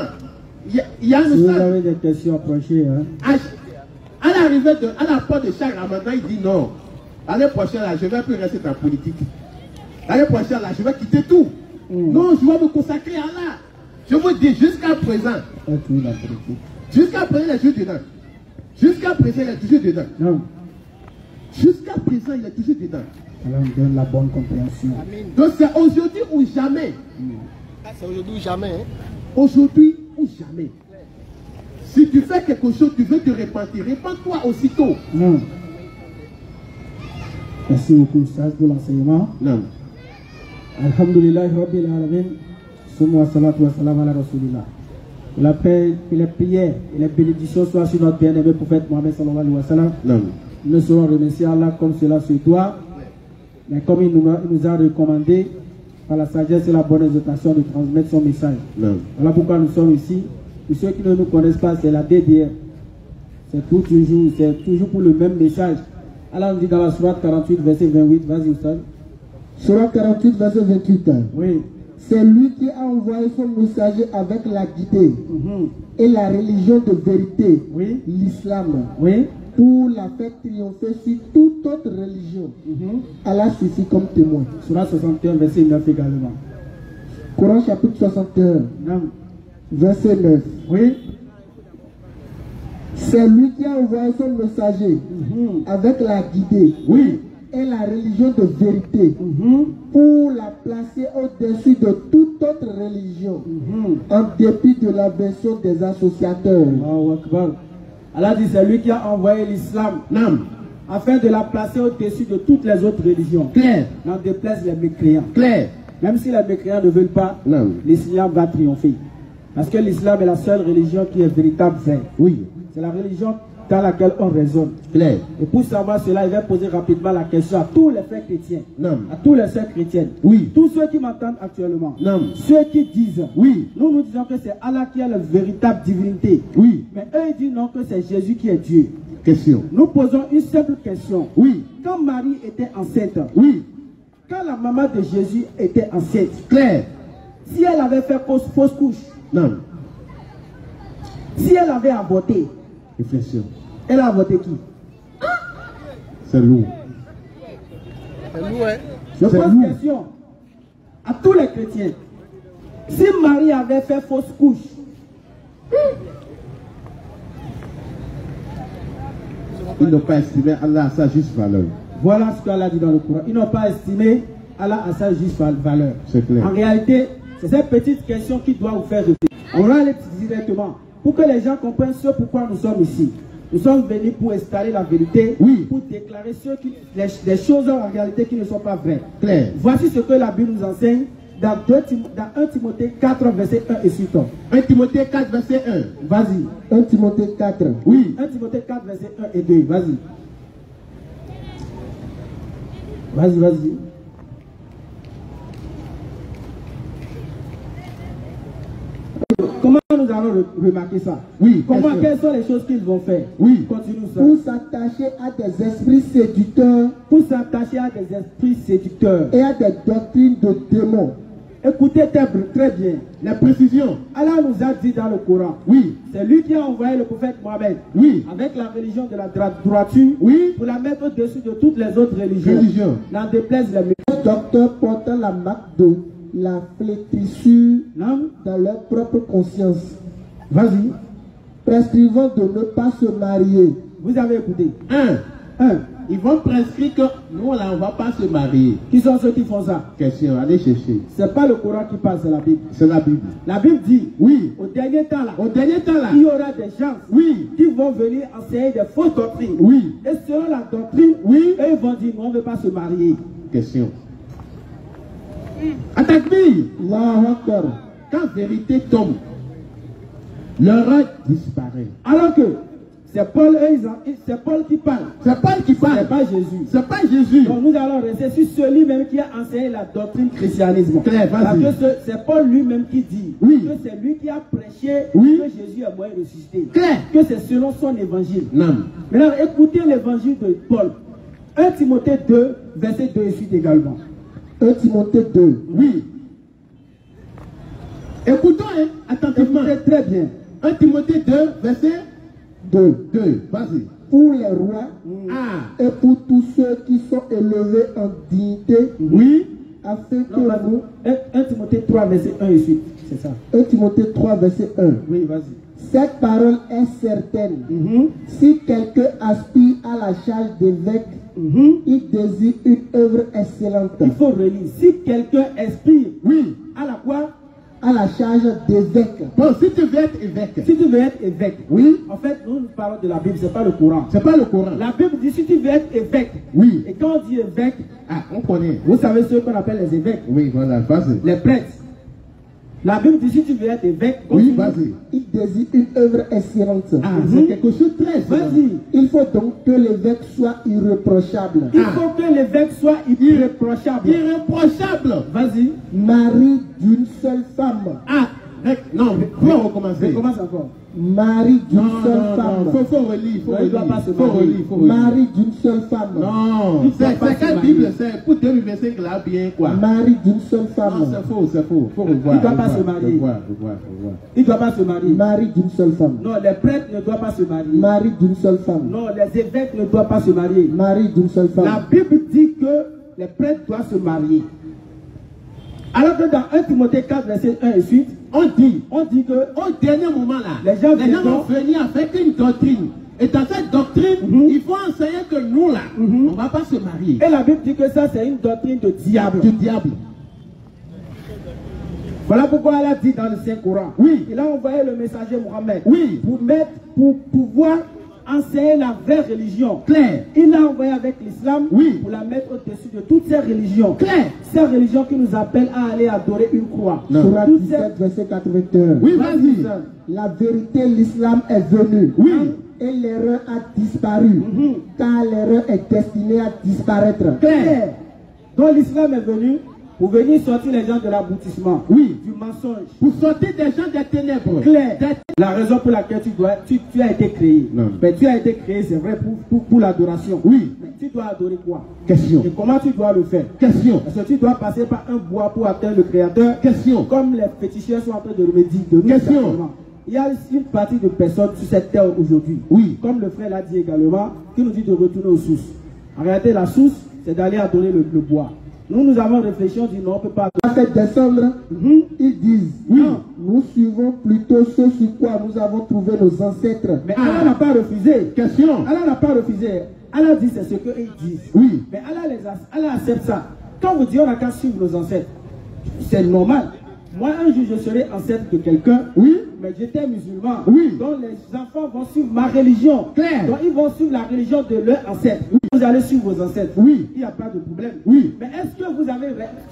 Il y a Si vous avez des questions, approchez. Hein. À l'arrivée à la porte de chaque ramadan, il dit non. L'année prochaine, là, je ne vais plus rester dans la politique. L'année prochaine, là, je vais quitter tout. Non, je vais me consacrer à Allah. Je vous dis, jusqu'à présent, jusqu'à présent, il est toujours dedans. Jusqu'à présent, il est toujours dedans. Non. Jusqu'à présent, il est toujours dedans. Alors, on donne la bonne compréhension. Donc, c'est aujourd'hui ou jamais. C'est aujourd'hui ou jamais. Hein? Aujourd'hui ou jamais. Si tu fais quelque chose, tu veux te repentir, repens-toi aussitôt. Non. Merci beaucoup, ça de l'enseignement. Non. Alhamdulillah, Rabbil Alamin. Soumou wa salatu wa salam ala Rasulillah. La paix, que les prières et les bénédictions soient sur notre bien-aimé prophète Mohammed sallallahu alayhi wa sallam. Non. Nous serons remerciés Allah comme cela se doit. Mais comme il nous a recommandé, par la sagesse et la bonne exhortation, de transmettre son message. Non. Voilà pourquoi nous sommes ici. Pour ceux qui ne nous connaissent pas, c'est la DDR. C'est toujours pour le même message. Allah nous dit dans la sourate 48, verset 28, vas-y Oustad. Sourate 48, verset 28. Oui. C'est lui qui a envoyé son messager avec la guidée et la religion de vérité, Oui. l'islam, Oui. pour la faire triompher sur toute autre religion. Allah suffit comme témoin. Sourate 61, verset 9 également. Coran chapitre 61, Non. verset 9. Oui. C'est lui qui a envoyé son messager avec la guidée Oui. et la religion de vérité pour la placer au-dessus de toute autre religion, en dépit de la version des associateurs. Allahu Akbar. Allah dit c'est lui qui a envoyé l'islam Non. afin de la placer au-dessus de toutes les autres religions. Claire. N'en déplaise les mécréants. Claire. Même si les mécréants ne veulent pas, Non. l'islam va triompher. Parce que l'islam est la seule religion qui est véritable vraie. Oui. C'est la religion dans laquelle on raisonne. Claire. Et pour savoir cela, il va poser rapidement la question à tous les frères chrétiens, Non. à tous les sœurs chrétiennes, Oui. tous ceux qui m'entendent actuellement, Non. ceux qui disent, Oui. nous disons que c'est Allah qui a la véritable divinité. Oui. Mais eux ils disent non, que c'est Jésus qui est Dieu. Question. Nous posons une simple question. Oui. Quand Marie était enceinte, Oui. quand la maman de Jésus était enceinte, Claire. si elle avait fait fausse couche, Non. si elle avait avorté, Réflexion. elle a avorté qui? C'est lourd. C'est lourd, hein? Je C'est pose lourd. question à tous les chrétiens. Si Marie avait fait fausse couche, Ils n'ont pas estimé Allah à sa juste valeur. voilà ce qu'Allah dit dans le Coran. Ils n'ont pas estimé Allah à sa juste valeur. C'est clair. En réalité, c'est cette petite question qui doit vous faire réfléchir. On va aller directement pour que les gens comprennent ce pourquoi nous sommes ici. Nous sommes venus pour installer la vérité, Oui. pour déclarer les choses en réalité qui ne sont pas vraies. Claire. Voici ce que la Bible nous enseigne dans 1 Timothée 4, verset 1 et suivant. 1 Timothée 4, verset 1. Vas-y. 1 Timothée 4. Oui. 1 Timothée 4, verset 1 et 2. Vas-y. Vas-y, vas-y. Comment nous allons remarquer ça? Oui. Comment, quelles sont les choses qu'ils vont faire? Oui. Continue ça. Pour s'attacher à des esprits séducteurs Pour s'attacher à des esprits séducteurs. et à des doctrines de démons. Écoutez très bien. La précision. Allah nous a dit dans le Coran. Oui. C'est lui qui a envoyé le prophète Mohammed. Oui. Avec la religion de la droiture. Oui. Pour la mettre au-dessus de toutes les autres religions. Religion. N'en déplaise les mécréants. Docteurs portant la marque de la flétrissure Non? dans leur propre conscience, Vas-y. prescrivant de ne pas se marier. Vous avez écouté. 1. Ils vont prescrire que nous, là, on ne va pas se marier. Qui sont ceux qui font ça? Question, allez chercher. C'est pas le Coran qui parle, c'est la Bible. C'est la Bible. La Bible dit, Oui. au dernier temps là, Au dernier temps, là. il y aura des gens Oui. qui vont venir enseigner des fausses doctrines. Oui. Et selon la doctrine, Oui. eux ils vont dire, on ne veut pas se marier. Question. Attaque-lui. Allahu Akbar. Quand vérité tombe, l'erreur disparaît. Alors que c'est Paul, c'est Paul qui parle, C'est Paul qui c'est parle. pas Jésus. C'est pas Jésus. Donc nous allons rester sur celui-même qui a enseigné la doctrine christianisme. Claire, vas-y. Parce que c'est Paul lui-même qui dit Oui. que c'est lui qui a prêché Oui. que Jésus est mort et ressuscité. Claire. Que c'est selon son évangile. Non. Maintenant, écoutez l'évangile de Paul. 1 Timothée 2, verset 2 et suite également. 1 Timothée 2. Oui. Écoutons attentivement. Écoutez très bien. 1 Timothée 2, verset 2. 2. Vas-y. Pour les rois et pour tous ceux qui sont élevés en dignité, Oui. afin que Non, nous... 1 Timothée 3, verset 1 et suite. C'est ça. 1 Timothée 3, verset 1. Oui, vas-y. Cette parole est certaine. Si quelqu'un aspire à la charge d'évêque, il désire une œuvre excellente. Il faut relire. Si quelqu'un aspire Oui. à la quoi? À la charge d'évêque. Bon, si tu veux être évêque. Si tu veux être évêque, Oui. en fait, nous parlons de la Bible, c'est pas le Coran. C'est pas le Coran. La Bible dit si tu veux être évêque. Oui. Et quand on dit évêque, Ah, on connaît. vous savez ce qu'on appelle les évêques, Oui, voilà, vas-y. les prêtres. La Bible dit si tu veux être évêque, Oui, continue. vas-y. Il désire une œuvre excellente. Ah, c'est quelque chose de très Vas-y. Il faut donc que l'évêque soit irréprochable, Il faut que l'évêque soit irréprochable. irréprochable. Vas-y. mari d'une seule femme. Ah, non, faut recommencer. Commence encore. Mari d'une Non, seule non, femme. non, faut relire, faut Non, il doit pas se relire. Faut marier. relire, faut relire. Mari d'une seule femme. Non, Il doit pas c'est se quelle marier. Bible c'est pour 2025 là, bien quoi. Mari d'une seule Non, femme. c'est faux, c'est faux. Faut revoir. Il doit pas revoir, se marier. revoir. Il ne doit pas se marier. Mari d'une seule femme. Non, les prêtres ne doivent pas se marier. Mari d'une seule femme. Non, les évêques ne doivent pas se marier. Mari d'une seule La femme. Bible dit que les prêtres doivent se marier. Alors que dans 1 Timothée 4, verset 1 et suite, On dit, que au dernier moment là, Les gens vont venir avec une doctrine. Et dans cette doctrine, il faut enseigner que nous là, on ne va pas se marier. et la Bible dit que ça c'est une doctrine de diable. Du diable. Voilà pourquoi elle a dit dans le Saint-Coran. Oui. Il a envoyé le messager Mohammed Oui. pour pouvoir enseigner la vraie religion. Claire. Il l'a envoyé avec l'islam Oui. pour la mettre au-dessus de toutes ces religions. Claire. Ces religions qui nous appellent à aller adorer une croix. Non. Surat Toutes 17, verset 81. Oui, vas-y. La vérité, l'islam est venu. Oui. Et l'erreur a disparu. Car l'erreur est destinée à disparaître. Claire. Donc l'islam est venu pour venir sortir les gens de l'aboutissement. Oui. Du mensonge. Pour sortir des gens des ténèbres. Claire. La raison pour laquelle tu as été créé. Non. Mais tu as été créé, c'est vrai, pour l'adoration. Oui. Mais tu dois adorer quoi? Question. Et comment tu dois le faire? Question. Parce que tu dois passer par un bois pour atteindre le Créateur. Question. Comme les féticheurs sont en train de le dire. De nous, Question. certainement. Il y a une partie de personnes sur cette terre aujourd'hui. Oui. Comme le frère l'a dit également, qui nous dit de retourner aux sources. En réalité, la source, c'est d'aller adorer le bois. Nous avons réfléchi, on dit non, on ne peut pas. A fait descendre, ils disent, Non. nous suivons plutôt ce sur quoi nous avons trouvé nos ancêtres. Mais Allah n'a pas refusé. Question. Allah n'a pas refusé. Allah dit c'est ce qu'ils disent. Oui. Mais Allah accepte ça. Quand vous dites on n'a qu'à suivre nos ancêtres, c'est normal. Moi, un jour, je serai ancêtre de quelqu'un. Oui. Mais j'étais musulman. Oui. Donc les enfants vont suivre ma religion. Claire. Donc ils vont suivre la religion de leurs ancêtres. Vous allez suivre vos ancêtres. Oui. Il n'y a pas de problème. Oui. Mais est-ce que vous avez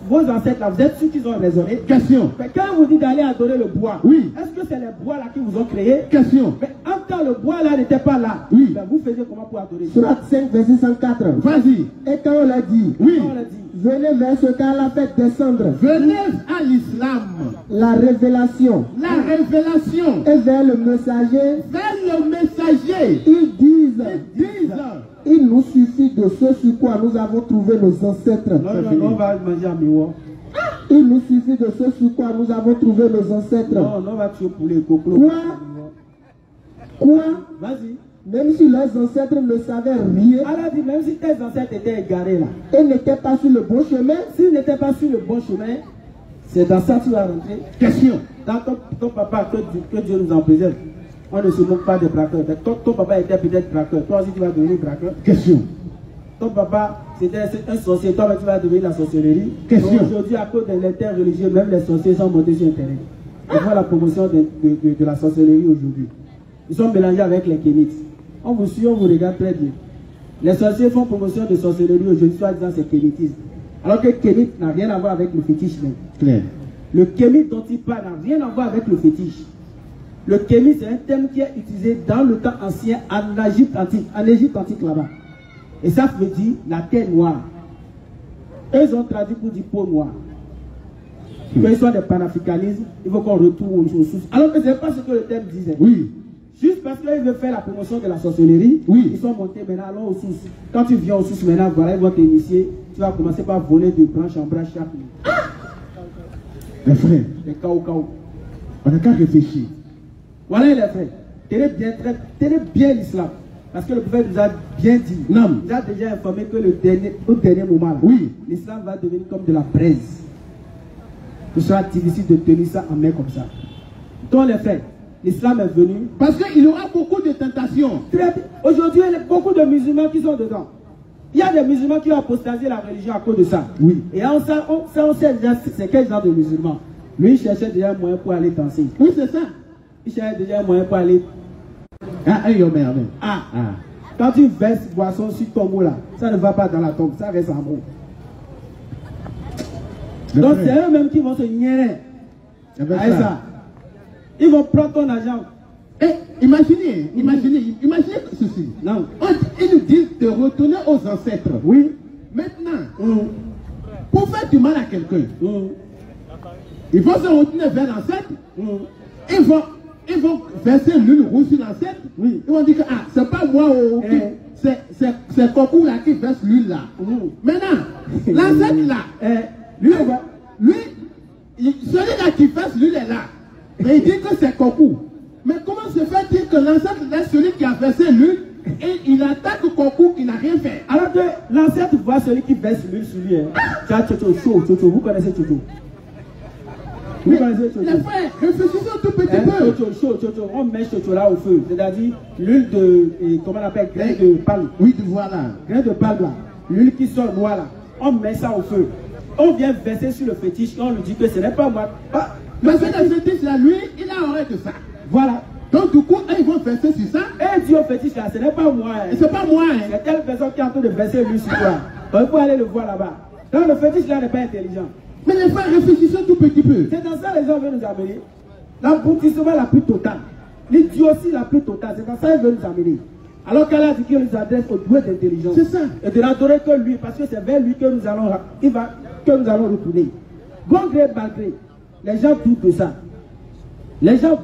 vos ancêtres là, vous êtes sûrs qu'ils ont raisonné? Question. Mais quand vous dites d'aller adorer le bois, Oui. est-ce que c'est les bois là qui vous ont créé? Question. Mais quand le bois là n'était pas là, Oui. ben, vous faisiez comment pour adorer Dieu? Surat 5, verset 104. Vas-y. Et quand on l'a dit, Oui. On l'a dit. venez vers ce qu'Allah fait descendre, Venez à l'islam. la révélation, La révélation. et vers le messager, Vers le messager. ils disent, Disent. il nous suffit de ce sur quoi nous avons trouvé nos ancêtres. Non, on va manger à Miwa. Il nous suffit de ce sur quoi nous avons trouvé nos ancêtres. Non, on va tuer pour les cocos. Quoi? Vas-y. Même si leurs ancêtres ne savaient rien Allah dit, même si tes ancêtres étaient égarés là, et n'étaient pas sur le bon chemin, s'ils n'étaient pas sur le bon chemin, c'est dans ça que tu vas rentrer. Question. Dans ton papa, que Dieu nous en préserve. On ne se moque pas des braqueurs. Mais quand ton papa était peut-être braqueur, toi aussi tu vas devenir braqueur. Question. Ton papa, c'était un sorcier, toi tu vas devenir la sorcellerie. Question. Donc, aujourd'hui, à cause des terres religieuses, même les sorciers sont montés sur Internet. On voit la promotion de la sorcellerie aujourd'hui. Ils sont mélangés avec les kémites. On vous suit, on vous regarde très bien. Les sorciers font promotion de sorcellerie aujourd'hui, soit disant c'est kémitisme. Alors que kémite n'a rien à voir avec le fétiche même. Claire. Le kémite dont il parle n'a rien à voir avec le fétiche. Le kémite, c'est un terme qui est utilisé dans le temps ancien en Égypte antique là-bas. Et ça veut dire la terre noire. Eux, ils ont traduit pour dire peau noire. Quand ils sont des panafricanismes, il faut qu'on retourne aux sources. Alors que ce n'est pas ce que le terme disait. Oui. Juste parce qu'ils veulent faire la promotion de la sorcellerie, Oui. ils sont montés maintenant, allons aux sources. Quand tu viens aux sources maintenant, voilà, ils vont t'initier. Tu vas commencer par voler de branche en branche chaque nuit. Les frères, Les cao. on n'a qu'à réfléchir. Voilà les frères. Tenez bien l'islam. Parce que le prophète nous a bien dit. Non. Il nous a déjà informé que au dernier moment, là, Oui. l'islam va devenir comme de la braise. Ce sera difficile de tenir ça en main comme ça. Donc les frères, l'islam est venu. Parce qu'il y aura beaucoup de tentations. Aujourd'hui, il y a beaucoup de musulmans qui sont dedans. Il y a des musulmans qui ont apostasé la religion à cause de ça. Oui. Et on sait déjà c'est quel genre de musulmans. Lui, il cherchait déjà un moyen pour aller danser. Oui, c'est ça. Il cherchait déjà un moyen pour aller. Merde. Quand tu verses boisson sur ton mot là, ça ne va pas dans la tombe, ça reste en gros. Donc c'est eux-mêmes qui vont se nier avec ça. Ils vont prendre ton argent. Imaginez ceci. Non. Ils nous disent de retourner aux ancêtres. Oui. Maintenant, pour faire du mal à quelqu'un, ils vont se retourner vers l'ancêtre. Ils vont verser l'huile rouge sur l'ancêtre. Oui. Ils vont dire que c'est pas moi, c'est Coco là qui verse l'huile là. Maintenant, l'ancêtre là, lui, celui là qui verse l'huile est là. Et il dit que c'est Coco. Mais comment se fait-il que l'ancêtre laisse celui qui a versé l'huile et il attaque Coco qui n'a rien fait? Alors que l'ancêtre voit celui qui verse l'huile sur lui. Chocho, vous connaissez Chocho? Vous connaissez Chocho? Les frères, réfléchissez un tout petit peu. Chocho, on met Chocho là au feu. C'est-à-dire l'huile de, comment on appelle, grain de palme. Oui, voilà. Grain de palme là. L'huile qui sort noire là. On met ça au feu. On vient verser sur le fétiche et on lui dit que ce n'est pas moi. Mais c'est le fétiche là, lui, il a horreur de ça. Voilà. Donc du coup, ils vont verser sur ça. Et il dit au fétiche là, ce n'est pas moi. C'est pas moi. C'est telle personne qui est en train de verser l'huile sur toi. On peut aller le voir là-bas. Donc le fétiche là n'est pas intelligent. Mais les frères, réfléchissez un tout petit peu. C'est dans ça que les gens veulent nous amener. L'aboutissement la plus totale. L'idiotie la plus totale. C'est dans ça qu'ils veulent nous amener. Alors qu'Allah dit qu'il nous adresse au doué d'intelligence. C'est ça. Et de n'adorer que lui. Parce que c'est vers lui que nous allons, retourner. Bon gré, mal gré. Les gens doutent de ça. Les gens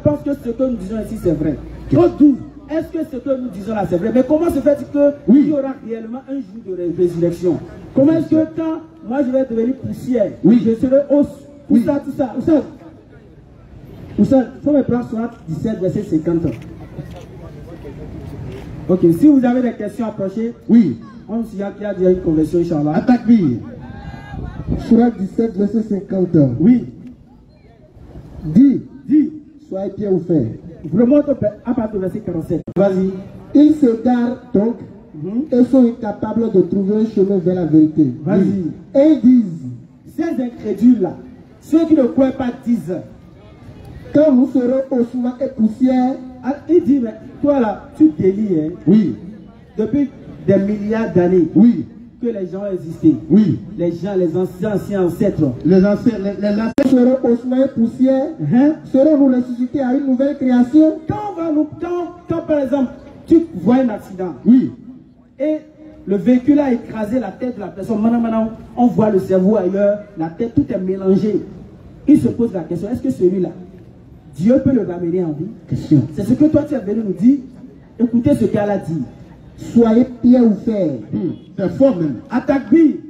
pensent que ce que nous disons ici c'est vrai. Ils doutent. Est-ce que ce que nous disons là c'est vrai? Mais comment se fait-il qu'il y aura réellement un jour de résurrection? Comment est-ce que quand moi je vais devenir poussière, je serai os, tout ça, il faut me prendre Sourate 17, verset 50. Ok, si vous avez des questions approchées, on se dit qu'il y a déjà une conversion, Inch'Allah. Attaque-lui. Sourate 17, verset 50. Oui. Dis, soyez pieds ou fer. Je remonte à partir du verset 47. Vas-y. Ils se garent donc et sont incapables de trouver un chemin vers la vérité. Vas-y. Et ils disent, ces incrédules-là, ceux qui ne croient pas disent, quand nous serons ossements et poussière. Il dit, mais toi là, tu délies, hein? Oui. Depuis des milliards d'années. Oui. Que les gens ont existé. Oui. Les gens, les anciens ancêtres. Les ancêtres, Nous serons ossements et poussière. Serons-nous ressuscités à une nouvelle création? Quand par exemple, tu vois un accident. Oui. Et le véhicule a écrasé la tête de la personne. Maintenant, on voit le cerveau ailleurs, la tête, tout est mélangé. Il se pose la question, est-ce que celui-là, Dieu peut le ramener en vie? Question. C'est ce que toi tu es venu nous dire. Écoutez ce qu'Allah dit. Soyez pierre ou fer. C'est fort même. Attaque-lui.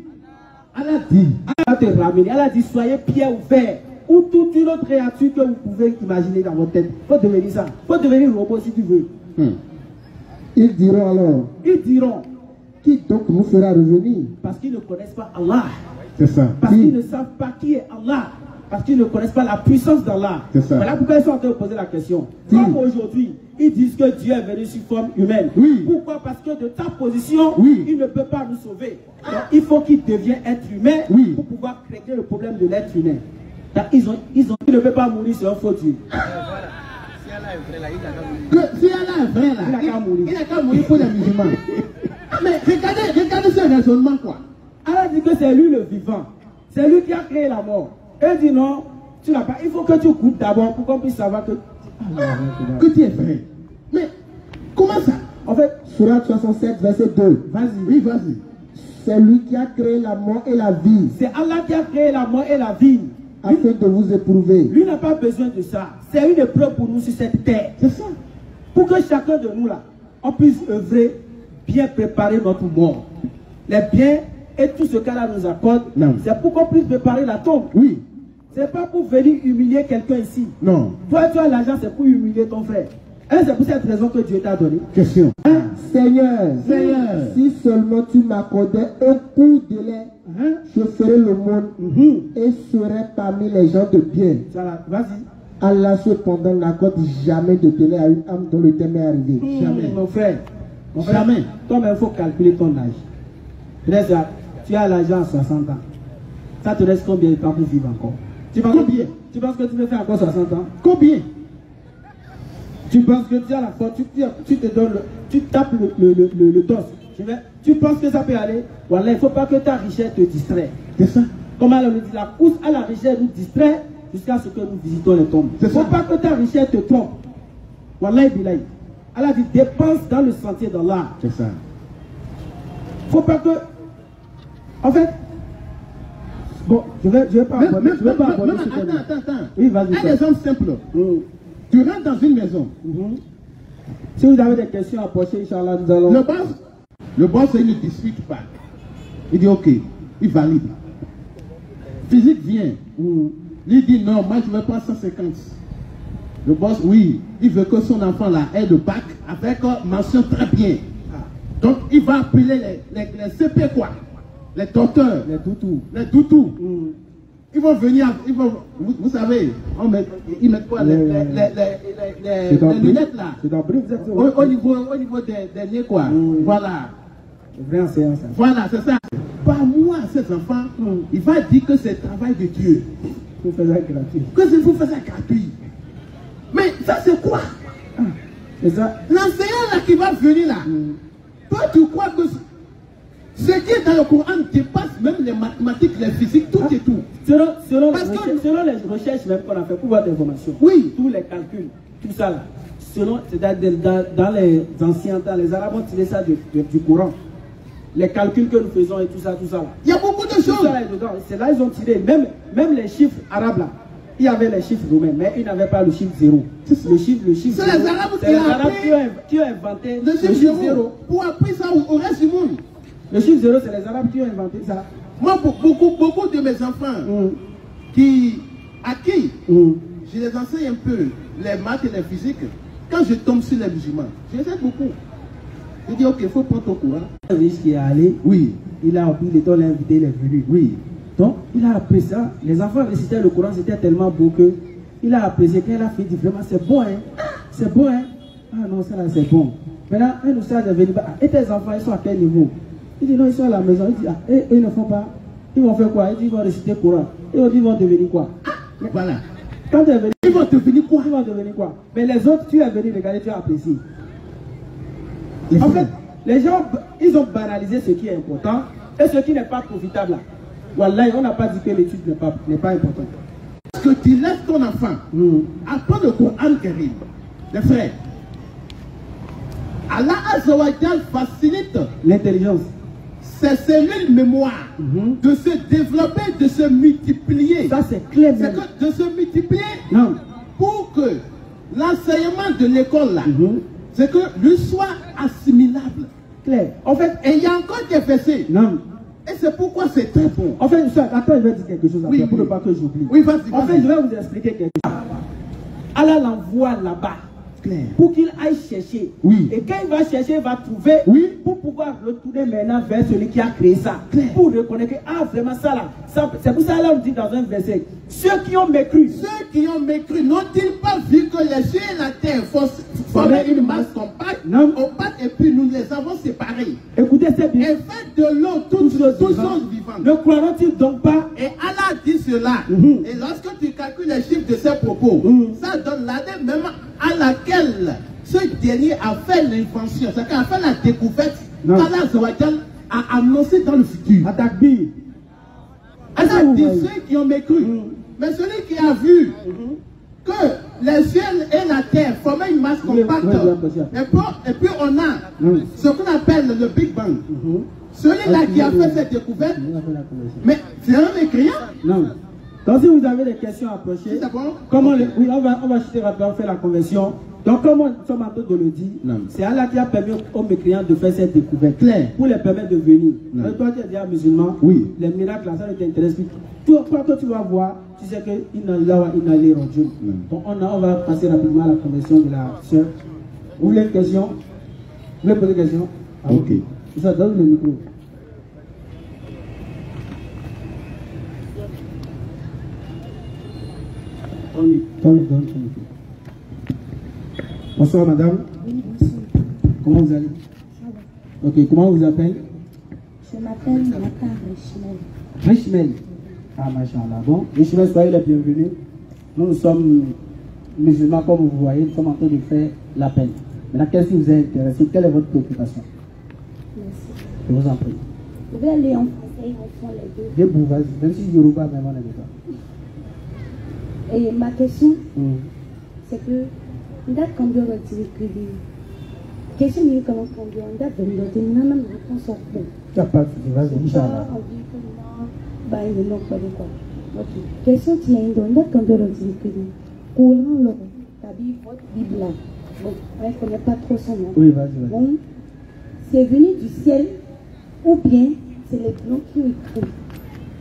Allah dit. Allah te ramener. Allah dit soyez pierre ou fer. Ou toute une autre créature que vous pouvez imaginer dans votre tête. Il faut devenir ça. Il faut devenir robot si tu veux. Ils diront alors. Ils diront. Qui donc nous fera revenir? Parce qu'ils ne connaissent pas Allah. C'est ça. Parce qu'ils ne savent pas qui est Allah. Parce qu'ils ne connaissent pas la puissance d'Allah. Voilà pourquoi ils sont en train de poser la question. Comme aujourd'hui, ils disent que Dieu est venu sous forme humaine. Pourquoi? Parce que de ta position, il ne peut pas nous sauver. Donc il faut qu'il devienne être humain pour pouvoir régler le problème de l'être humain. Il ne peut pas mourir sur un faux Dieu. Si Allah est vrai là, il n'a qu'à mourir pour les musulmans. Mais regardez ce raisonnement quoi. Allah dit que c'est lui le vivant. C'est lui qui a créé la mort. Et il dit non, tu n'as pas. Il faut que tu goûtes d'abord pour qu'on puisse savoir que tu es vrai. Mais comment ça? En fait, Sourate 67, verset 2. Vas-y. Oui, vas-y. C'est lui qui a créé la mort et la vie. C'est Allah qui a créé la mort et la vie. Afin de vous éprouver. Lui n'a pas besoin de ça. C'est une épreuve pour nous sur cette terre. C'est ça. pour que chacun de nous là, on puisse œuvrer, bien préparer notre mort. Les biens et tout ce qu'Allah nous accorde, c'est pour qu'on puisse préparer la tombe. Oui. C'est pas pour venir humilier quelqu'un ici. Non. Toi, tu as l'argent, c'est pour humilier ton frère. Et c'est pour cette raison que Dieu t'a donné. Question. Seigneur, si seulement tu m'accordais un coup de lait, je ferais le monde et serais parmi les gens de bien. Vas-y. Allah cependant n'accorde jamais de délai à une âme dont le terme est arrivé. Jamais. Mon frère, jamais. Toi-même, il faut calculer ton âge. Peut-être tu as l'argent à 60 ans. Ça te reste combien de temps pour vivre encore? Tu penses que tu peux faire encore 60 ans? Combien? Tu penses que tu as la force, tu te donnes, tu tapes le dos. Tu penses que ça peut aller? Voilà, il ne faut pas que ta richesse te distraie. C'est ça. Comme elle le dit, la course à la richesse nous distrait jusqu'à ce que nous visitons les tombes. Il ne faut pas que ta richesse te trompe. Wallahi billahi. Allah dit dépense dans le sentier d'Allah. C'est ça. Il ne faut pas que. En fait, bon, je vais pas aborder. Attends. Oui, vas-y. Un exemple simple. Tu rentres dans une maison. Si vous avez des questions à poser, Inch'Allah, nous allons. Le boss, il ne dispute pas. Il dit ok, il valide. Physique vient. Il dit non, moi je veux pas 150. Le boss, oui, il veut que son enfant là ait le bac avec mention très bien. Donc il va appeler les CP quoi, les docteurs, les doutous. Ils vont venir, vous savez, ils mettent quoi, les lunettes là. C'est dans briques, au niveau des nez quoi. Voilà. Voilà, c'est ça. Par moi, ces enfants, il va dire que c'est le travail de Dieu. Il faut faire ça gratuit. Que c'est pour faire ça gratuit. Mais ça c'est quoi? C'est ça. L'enseignant là qui va venir là, toi tu crois que ce qui est dans le Coran dépasse même les mathématiques, les physiques, tout et tout. Selon les recherches même qu'on a fait pour voir des informations, oui, tous les calculs, tout ça là, c'est-à-dire dans les anciens temps, les Arabes ont tiré ça du Coran. Les calculs que nous faisons et tout ça là. Il y a beaucoup de choses. C'est là ils ont tiré, même les chiffres arabes là. Il y avait les chiffres romains, mais ils n'avaient pas le chiffre 0. Le chiffre c'est les Arabes qui ont inventé le chiffre 0 pour apprendre ça au reste du monde. Le chiffre 0, c'est les Arabes qui ont inventé ça. Moi, beaucoup de mes enfants à qui je les enseigne un peu les maths et les physiques, quand je tombe sur les musulmans, je les aide beaucoup. Je dis ok, il faut prendre ton courant. Le riche qui est allé, oui, il a invité, il est venu. Oui. Donc, il a apprécié ça. Les enfants récitaient le Coran, c'était tellement beau que il a apprécié. Quand il a fini, vraiment, c'est bon, hein. C'est bon, hein. Ah non, ça là, c'est bon. Maintenant, un ustad est venu. Et tes enfants, ils sont à quel niveau? Il dit non, ils sont à la maison. Il dit, ah, et ils ne font pas. Ils vont faire quoi? Il dit, ils vont réciter le Coran. Ils vont devenir quoi? Voilà. Quand tu es venu, ils vont devenir quoi? Ils vont devenir quoi? Mais les autres, tu es venu regarder, tu as apprécié. En fait, les gens, ils ont banalisé ce qui est important et ce qui n'est pas profitable là. Wallahi, on n'a pas dit que l'étude n'est pas importante. Parce que tu laisses ton enfant apprendre le Coran Karim. Les frères, Allah Azza wa Jal facilite l'intelligence, ces cellules mémoire de se développer, de se multiplier. Ça c'est clair. C'est que de se multiplier pour que l'enseignement de l'école là, c'est que lui soit assimilable. Clair. En fait, et il y a encore des versets. Non. Et c'est pourquoi c'est très bon. En fait, attends, je vais dire quelque chose après, pour ne pas que j'oublie. Oui, vas-y. En fait, je vais vous expliquer quelque chose. Allah l'envoie là-bas. Pour qu'il aille chercher. Oui. Et quand il va chercher, il va trouver pour pouvoir retourner maintenant vers celui qui a créé ça. Pour reconnaître que, ah, vraiment ça là. C'est pour ça là on dit dans un verset, ceux qui ont mécru. Ceux qui ont mécru n'ont-ils pas vu que les cieux et la terre formaient une masse compacte, et puis nous les avons séparés. Écoutez, c'est bien. Et fait de l'eau toutes choses vivantes. Ne croiront-ils donc pas? Et Allah dit cela. Et lorsque tu calcules les chiffres de ces propos, ça donne l'année même à laquelle ce dernier a fait l'invention, c'est-à-dire a fait la découverte qu'Allah Zawajal a annoncé dans le futur. Atakbir. Allah dit ceux qui ont mécru. Mais celui qui a vu que les cieux et la terre formaient une masse compacte, et puis on a ce qu'on appelle le Big Bang. Celui-là qui a fait cette découverte, mais c'est un mécréant. Non. Donc si vous avez des questions à approcher, comment oui, on va chuter rapidement faire la conversion. Donc, comme nous sommes en train de le dire, c'est Allah qui a permis aux mécréants de faire cette découverte. Clair. Pour les permettre de venir. Donc, toi, tu es déjà musulman. Oui. Les miracles, ça ne t'intéresse plus. Toi, quand tu vas voir, tu sais que Inna Allah wa Inna ilayhi raji'un. Donc, on va passer rapidement à la conversion de la sœur. Vous voulez une question? Vous voulez poser une question? Ah, ok. Ça donne le micro. Bonsoir madame. Comment vous allez? Ok, comment vous appelez? Je m'appelle Nata Richmel. Richmel. Ah, machallah. Bon, Richmel, soyez les bienvenus. Nous sommes musulmans, comme vous voyez, nous sommes en train de faire l'appel. Maintenant, qu'est-ce qui vous a intéressé? Quelle est votre préoccupation? Merci. Je vous en prie. Je vais aller en français et en fond les deux. Debout, vas-y. Même si Yoruba, même on est d'accord. Et ma question, c'est que, date combien on va dire question est comment combien on date de nous même réponse en fond. Tu n'as pas de souci, vas-y, Inch'Allah. On dit que non, bah, il ne manque pas de quoi. Ok. Question qui est une date combien on dit courant l'eau, c'est-à-dire votre Bible là. Bon, on ne connaît pas trop son nom. Oui, vas-y. Bon, c'est venu du ciel ou bien c'est les blancs qui ont écrit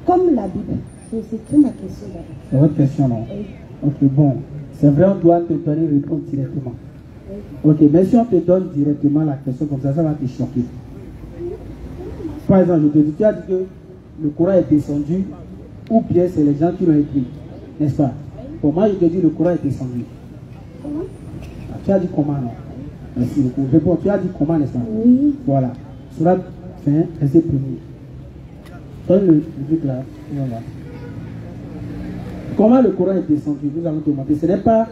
comme la Bible. C'est tout ma question d'abord. C'est votre question, non? Oui. Ok, bon. C'est vrai, on doit te donner une réponse directement. Oui. Ok, mais si on te donne directement la question comme ça va te choquer. Par exemple, je te dis, tu as dit que le Coran est descendu ou bien c'est les gens qui l'ont écrit, n'est-ce pas? Pour moi, je te dis le Coran est descendu. Comment? Ah, tu as dit comment, non? Merci beaucoup. Réponds, tu as dit comment, n'est-ce pas? Oui. Voilà. Surat 20, verset 1er. Donne le truc là, et on va. Comment le Coran est descendu? Nous allons te montrer. Ce n'est pas.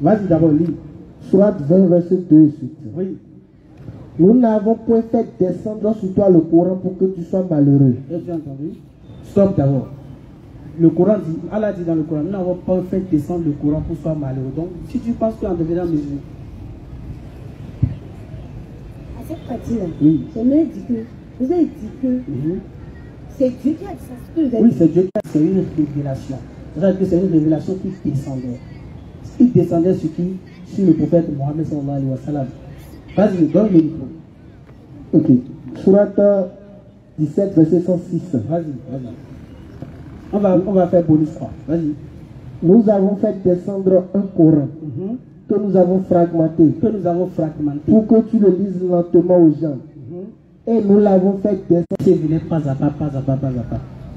Vas-y d'abord, lis. Soit 20, verset 2 et suite. Oui. Nous n'avons point fait descendre sur toi le Coran pour que tu sois malheureux. As-tu entendu? Stop d'abord. Le Coran dit, Allah dit dans le Coran, nous n'avons pas fait descendre le Coran pour soit malheureux. Donc, si tu penses qu'en devenant musulman. À cette partie-là, Oui. j'aimerais dire que vous avez dit que c'est Dieu qui a dit ça. Ce que vous avez Oui, dit. c'est Dieu, c'est une révélation. C'est-à-dire que c'est une révélation qui descendait. Il descendait sur qui? Sur le prophète Mohammed sallallahu alayhi wa sallam. Vas-y, donne le micro. Ok. Surat 17, verset 106. Vas-y. On va faire bonus 3. Vas-y. Nous avons fait descendre un Coran que nous avons fragmenté pour que tu le lises lentement aux gens. Et nous l'avons fait descendre. C'est venu pas à pas.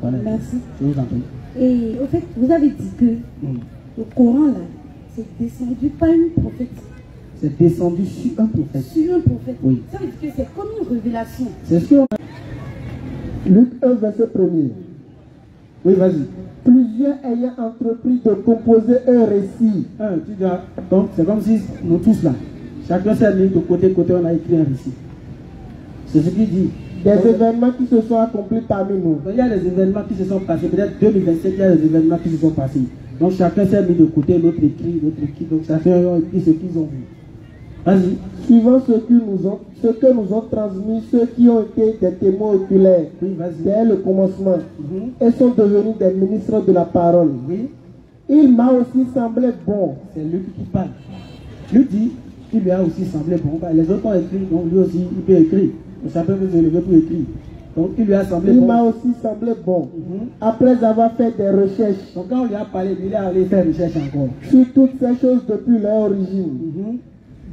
Voilà. Merci. Je vous en prie. Et au fait, vous avez dit que le Coran là, c'est descendu par une prophète. C'est descendu sur un prophète. Sur un prophète. Oui. Ça veut dire que c'est comme une révélation. C'est ce qu'on a. Luc 1, verset 1er. Oui, vas-y. Plusieurs ayant entrepris de composer un récit. Tu dis, donc c'est comme si nous tous là, chacun s'est mis de côté, on a écrit un récit. C'est ce qu'il dit. Des événements qui se sont accomplis parmi nous. Donc, il y a des événements qui se sont passés. Peut-être 2027, il y a des événements qui se sont passés. Donc chacun s'est mis de côté, l'autre écrit. Donc chacun a écrit ce qu'ils ont vu. Vas-y. Suivant ce que nous ont transmis ceux qui ont été des témoins oculaires dès le commencement et sont devenus des ministres de la parole. Oui. Il m'a aussi semblé bon. C'est Luc qui parle. Luc dit, il lui a aussi semblé bon. Les autres ont écrit, donc lui aussi, il peut écrire. Chacun peut se lever pour écrire. Donc il lui a semblé bon. Il m'a aussi semblé bon. Après avoir fait des recherches. Donc quand on lui a parlé, il est allé faire recherche encore. Sur toutes ces choses depuis leur origine.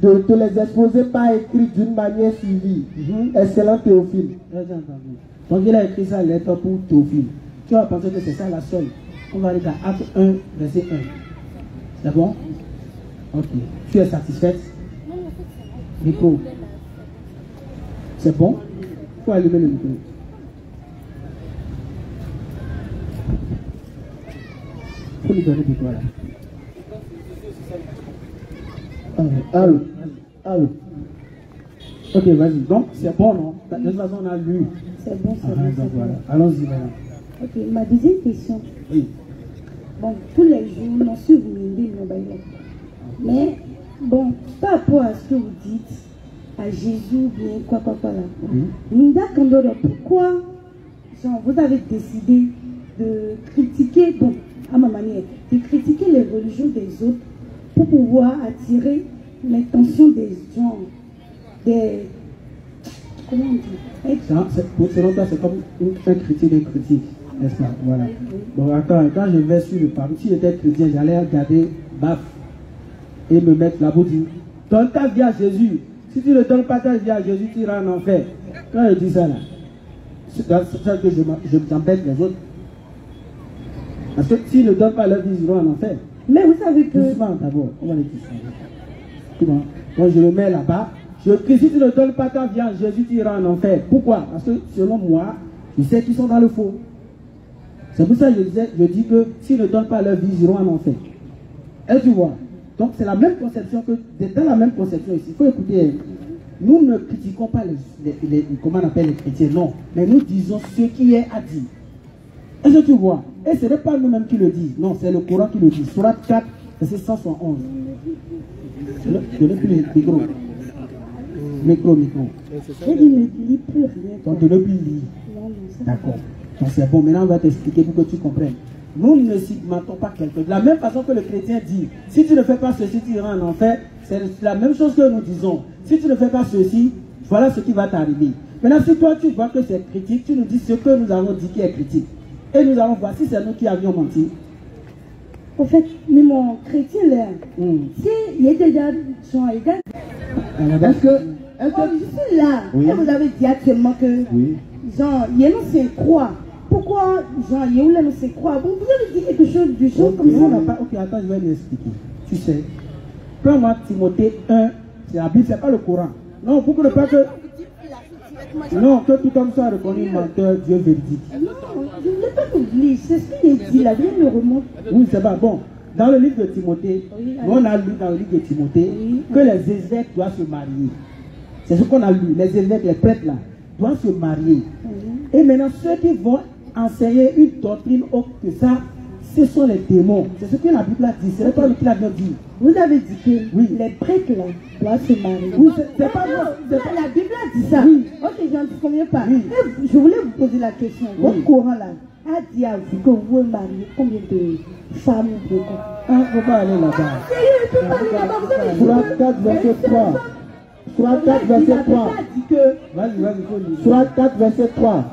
De te les exposer par écrit d'une manière suivie. Excellent Théophile. J'ai entendu. Donc il a écrit sa lettre pour Théophile. Tu vas penser que c'est ça la seule. On va aller dans Acte 1, verset 1. C'est bon? Ok. Tu es satisfaite? Micro. C'est bon? Il faut allumer le micro. Il faut lui donner du quoi là. Allô. Ok, vas-y. Donc, c'est bon, non? De toute façon, on a lu. C'est bon, c'est bon. Donc voilà. Allons-y maintenant. Ok, ma deuxième question. Oui. Bon, tous les jours, on suit vous m'aider, mais bon, par rapport à ce que vous dites, à Jésus, bien, quoi là. Pourquoi genre, vous avez décidé de critiquer, bon, à ma manière, de critiquer les religions des autres pour pouvoir attirer l'intention des gens, des... Comment on dit? Selon toi, c'est comme un critique des critiques, n'est-ce pas? Voilà. Bon, attends, quand je vais sur le parc, si j'étais chrétien, j'allais regarder Baf et me mettre là-bas, dire donne ta vie à Jésus. Si tu ne donnes pas ta vie à Jésus, tu iras en enfer. Quand je dis ça là, c'est ça que j'embête les autres. Parce que s'ils ne donnent pas leur vie, ils iront en enfer. Mais vous savez que... Doucement d'abord, on va les dire. Moi je le mets là-bas. Je crie, si tu ne donnes pas ta vie à Jésus, tu iras en enfer. Pourquoi? Parce que selon moi, je sais qu'ils sont dans le faux. C'est pour ça que je dis que s'ils ne donnent pas leur vie, ils iront en enfer. Et tu vois? Donc c'est la même conception que, dans la même conception ici. Il faut écouter, nous ne critiquons pas comment on appelle les chrétiens, non. Mais nous disons ce qui est à dire. Est-ce que tu vois? Et ce n'est pas nous-mêmes qui le disent. Non, c'est le Coran qui le dit. Surat 4, verset 171. Donnez plus le micro. Micro. Il ne lit plus rien. Donc, de ne plus lire. D'accord. Donc, c'est bon. Maintenant, on va t'expliquer pour que tu comprennes. Nous ne segmentons pas quelqu'un. De la même façon que le chrétien dit, si tu ne fais pas ceci, tu iras en enfer. C'est la même chose que nous disons. Si tu ne fais pas ceci, voilà ce qui va t'arriver. Maintenant, si toi, tu vois que c'est critique, tu nous dis ce que nous avons dit qui est critique. Et nous allons voir si c'est nous qui avions menti. En fait, mais mon chrétien là, il était déjà son égal. Est-ce que Je suis là. Oui. Et vous avez dit actuellement que, oui. genre, il y a une croix. Pourquoi, genre, il y a une croix? Vous avez dit quelque chose du genre comme Non, on n'a ça. pas. Ok, attends, je vais lui expliquer. Tu sais, prends-moi Timothée 1, c'est la Bible, c'est pas le Coran. Non, pour que ne pas que. Non, que tout homme soit reconnu menteur, Dieu véridique. Non, je ne l'ai pas oublié. C'est ce qu'il a dit. La Bible me remonte. Oui, c'est pas bon. Dans le livre de Timothée, Oui, nous on a lu dans le livre de Timothée Oui. que les évêques doivent se marier. C'est ce qu'on a lu. Les évêques, les prêtres là, doivent se marier. Et maintenant, ceux qui vont enseigner une doctrine autre que ça, ce sont les démons. C'est ce que la Bible a dit. Ce n'est pas le qui l'a bien dit. Vous avez dit que Oui. les prêtres là doivent se marier. Oui, c'est pas moi. La Bible a dit ça. Oui. Ok, j'en conviens pas. Oui. Et je voulais vous poser la question. Votre Coran là a dit à vous que vous pouvez marier combien de femmes ou de quoi? Ah, il ne faut pas aller là-bas. Sérieux, il peut pas aller là-bas. Vous avez dit Surat 4, verset 3. Surat 4, verset 3. a dit que Vas-y, faut lire. Surat 4, verset 3.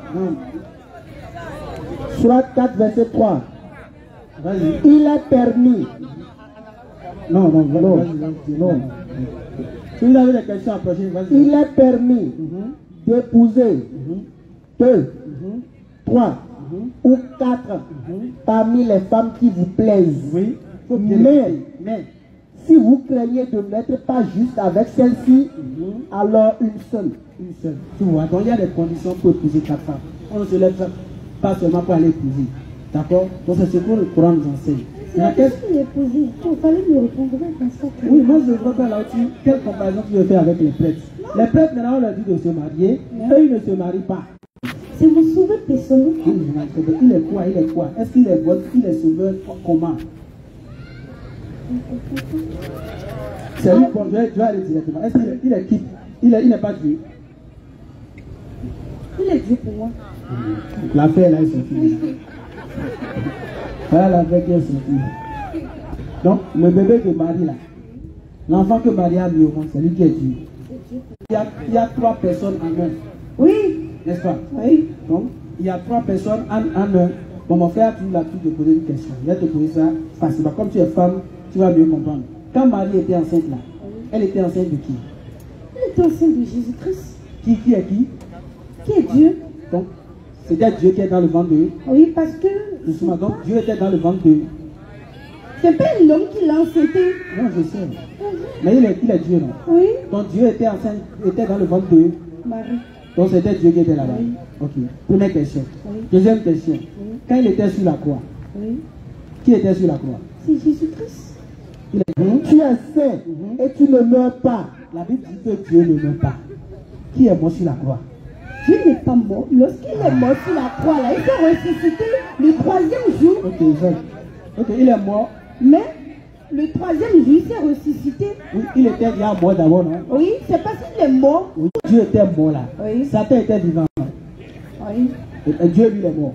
Surat 4, verset 3. Vas-y. Il est permis. Non. Non. Si vous avez des questions à prochaine, vas-y. Il est permis d'épouser 2, 3 ou 4 parmi les femmes qui vous plaisent. Oui. Faut bien Mais si vous craignez de n'être pas juste avec celle-ci, alors une seule. Une seule. Tu vois, donc il y a des conditions pour épouser 4 femmes. On ne se lève pas seulement pour aller épouser. D'accord? Donc c'est ce que le Coran nous enseigne. c'est la question que j'ai posée. Il fallait me répondre comme ça. Oui, moi je vois pas là-dessus. Quelle comparaison tu veux faire avec les prêtres? Les prêtres, maintenant, on leur dit de se marier. Eux, ils ne se marient pas. C'est mon sauveur personnel. Il est quoi? Est-ce qu'il est bon? Il est sauveur comment? C'est lui, bon, je vais aller directement. Est-ce qu'il est qui? Il n'est pas Dieu. Il est Dieu pour moi. L'affaire là est sortie. Voilà l'affaire qui est sortie. Donc, le bébé de Marie là, l'enfant que Marie a mis au monde, c'est lui qui est Dieu. Il y a 3 personnes en un. Oui. N'est-ce pas? Oui. Donc, il y a 3 personnes en un. Bon, mon frère, tu l'as tout de poser une question. Je vais te poser ça facilement. Comme tu es femme, tu vas mieux comprendre. Quand Marie était enceinte là, elle était enceinte de qui? Elle était enceinte de Jésus-Christ. Qui est qui? Qui est Dieu? Donc, c'était Dieu qui est dans le ventre de. Oui, parce que Justement, donc Dieu était dans le ventre de. c'est pas l'homme qui l'a enceinté. Non, je sais. Mais il est Dieu, non? Oui. Donc Dieu était dans le ventre de. Marie. Donc c'était Dieu qui était là-bas. Oui. Ok. Première question. Oui. Deuxième question. Quand il était sur la croix, Oui. qui était sur la croix? C'est Jésus-Christ. Tu es saint et tu ne meurs pas. La Bible dit que Dieu ne meurt pas. Qui est mort sur la croix? Dieu n'est pas mort. Lorsqu'il est mort sur la croix, là, il s'est ressuscité le 3e jour. Ok, il est mort. Mais le 3e jour, il s'est ressuscité. Oui, il était déjà mort d'abord, non? Oui, c'est parce qu'il est mort. Oui, Dieu était mort là. Oui. Satan était vivant. Oui. Et Dieu, lui, il est mort.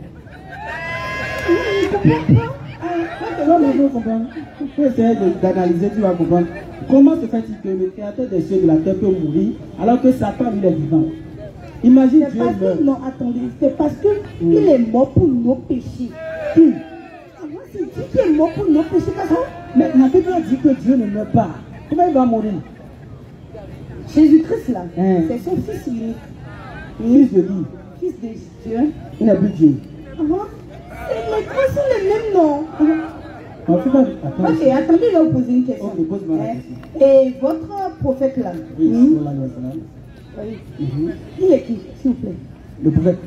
Il ne comprend pas. il faut comprendre. Il faut essayer d'analyser, tu vas comprendre. Comment se fait-il que le créateur des cieux et de la terre peut mourir alors que Satan, il est vivant? Imagine Dieu meurt. Non, attendez, c'est parce qu'il est mort pour nos péchés. Qui? C'est Dieu qui est mort pour nos péchés. Mais la Bible dit que Dieu ne meurt pas. Comment il va mourir? Jésus-Christ là, C'est son fils unique. Fils de qui? Fils de Dieu. Il n'est plus Dieu. Les trois sont les mêmes noms. Attends. Ok, attendez, je vais vous poser une question. Ok, pose-moi la question. Et votre prophète là, Oui, il est qui, s'il vous plaît? le prophète.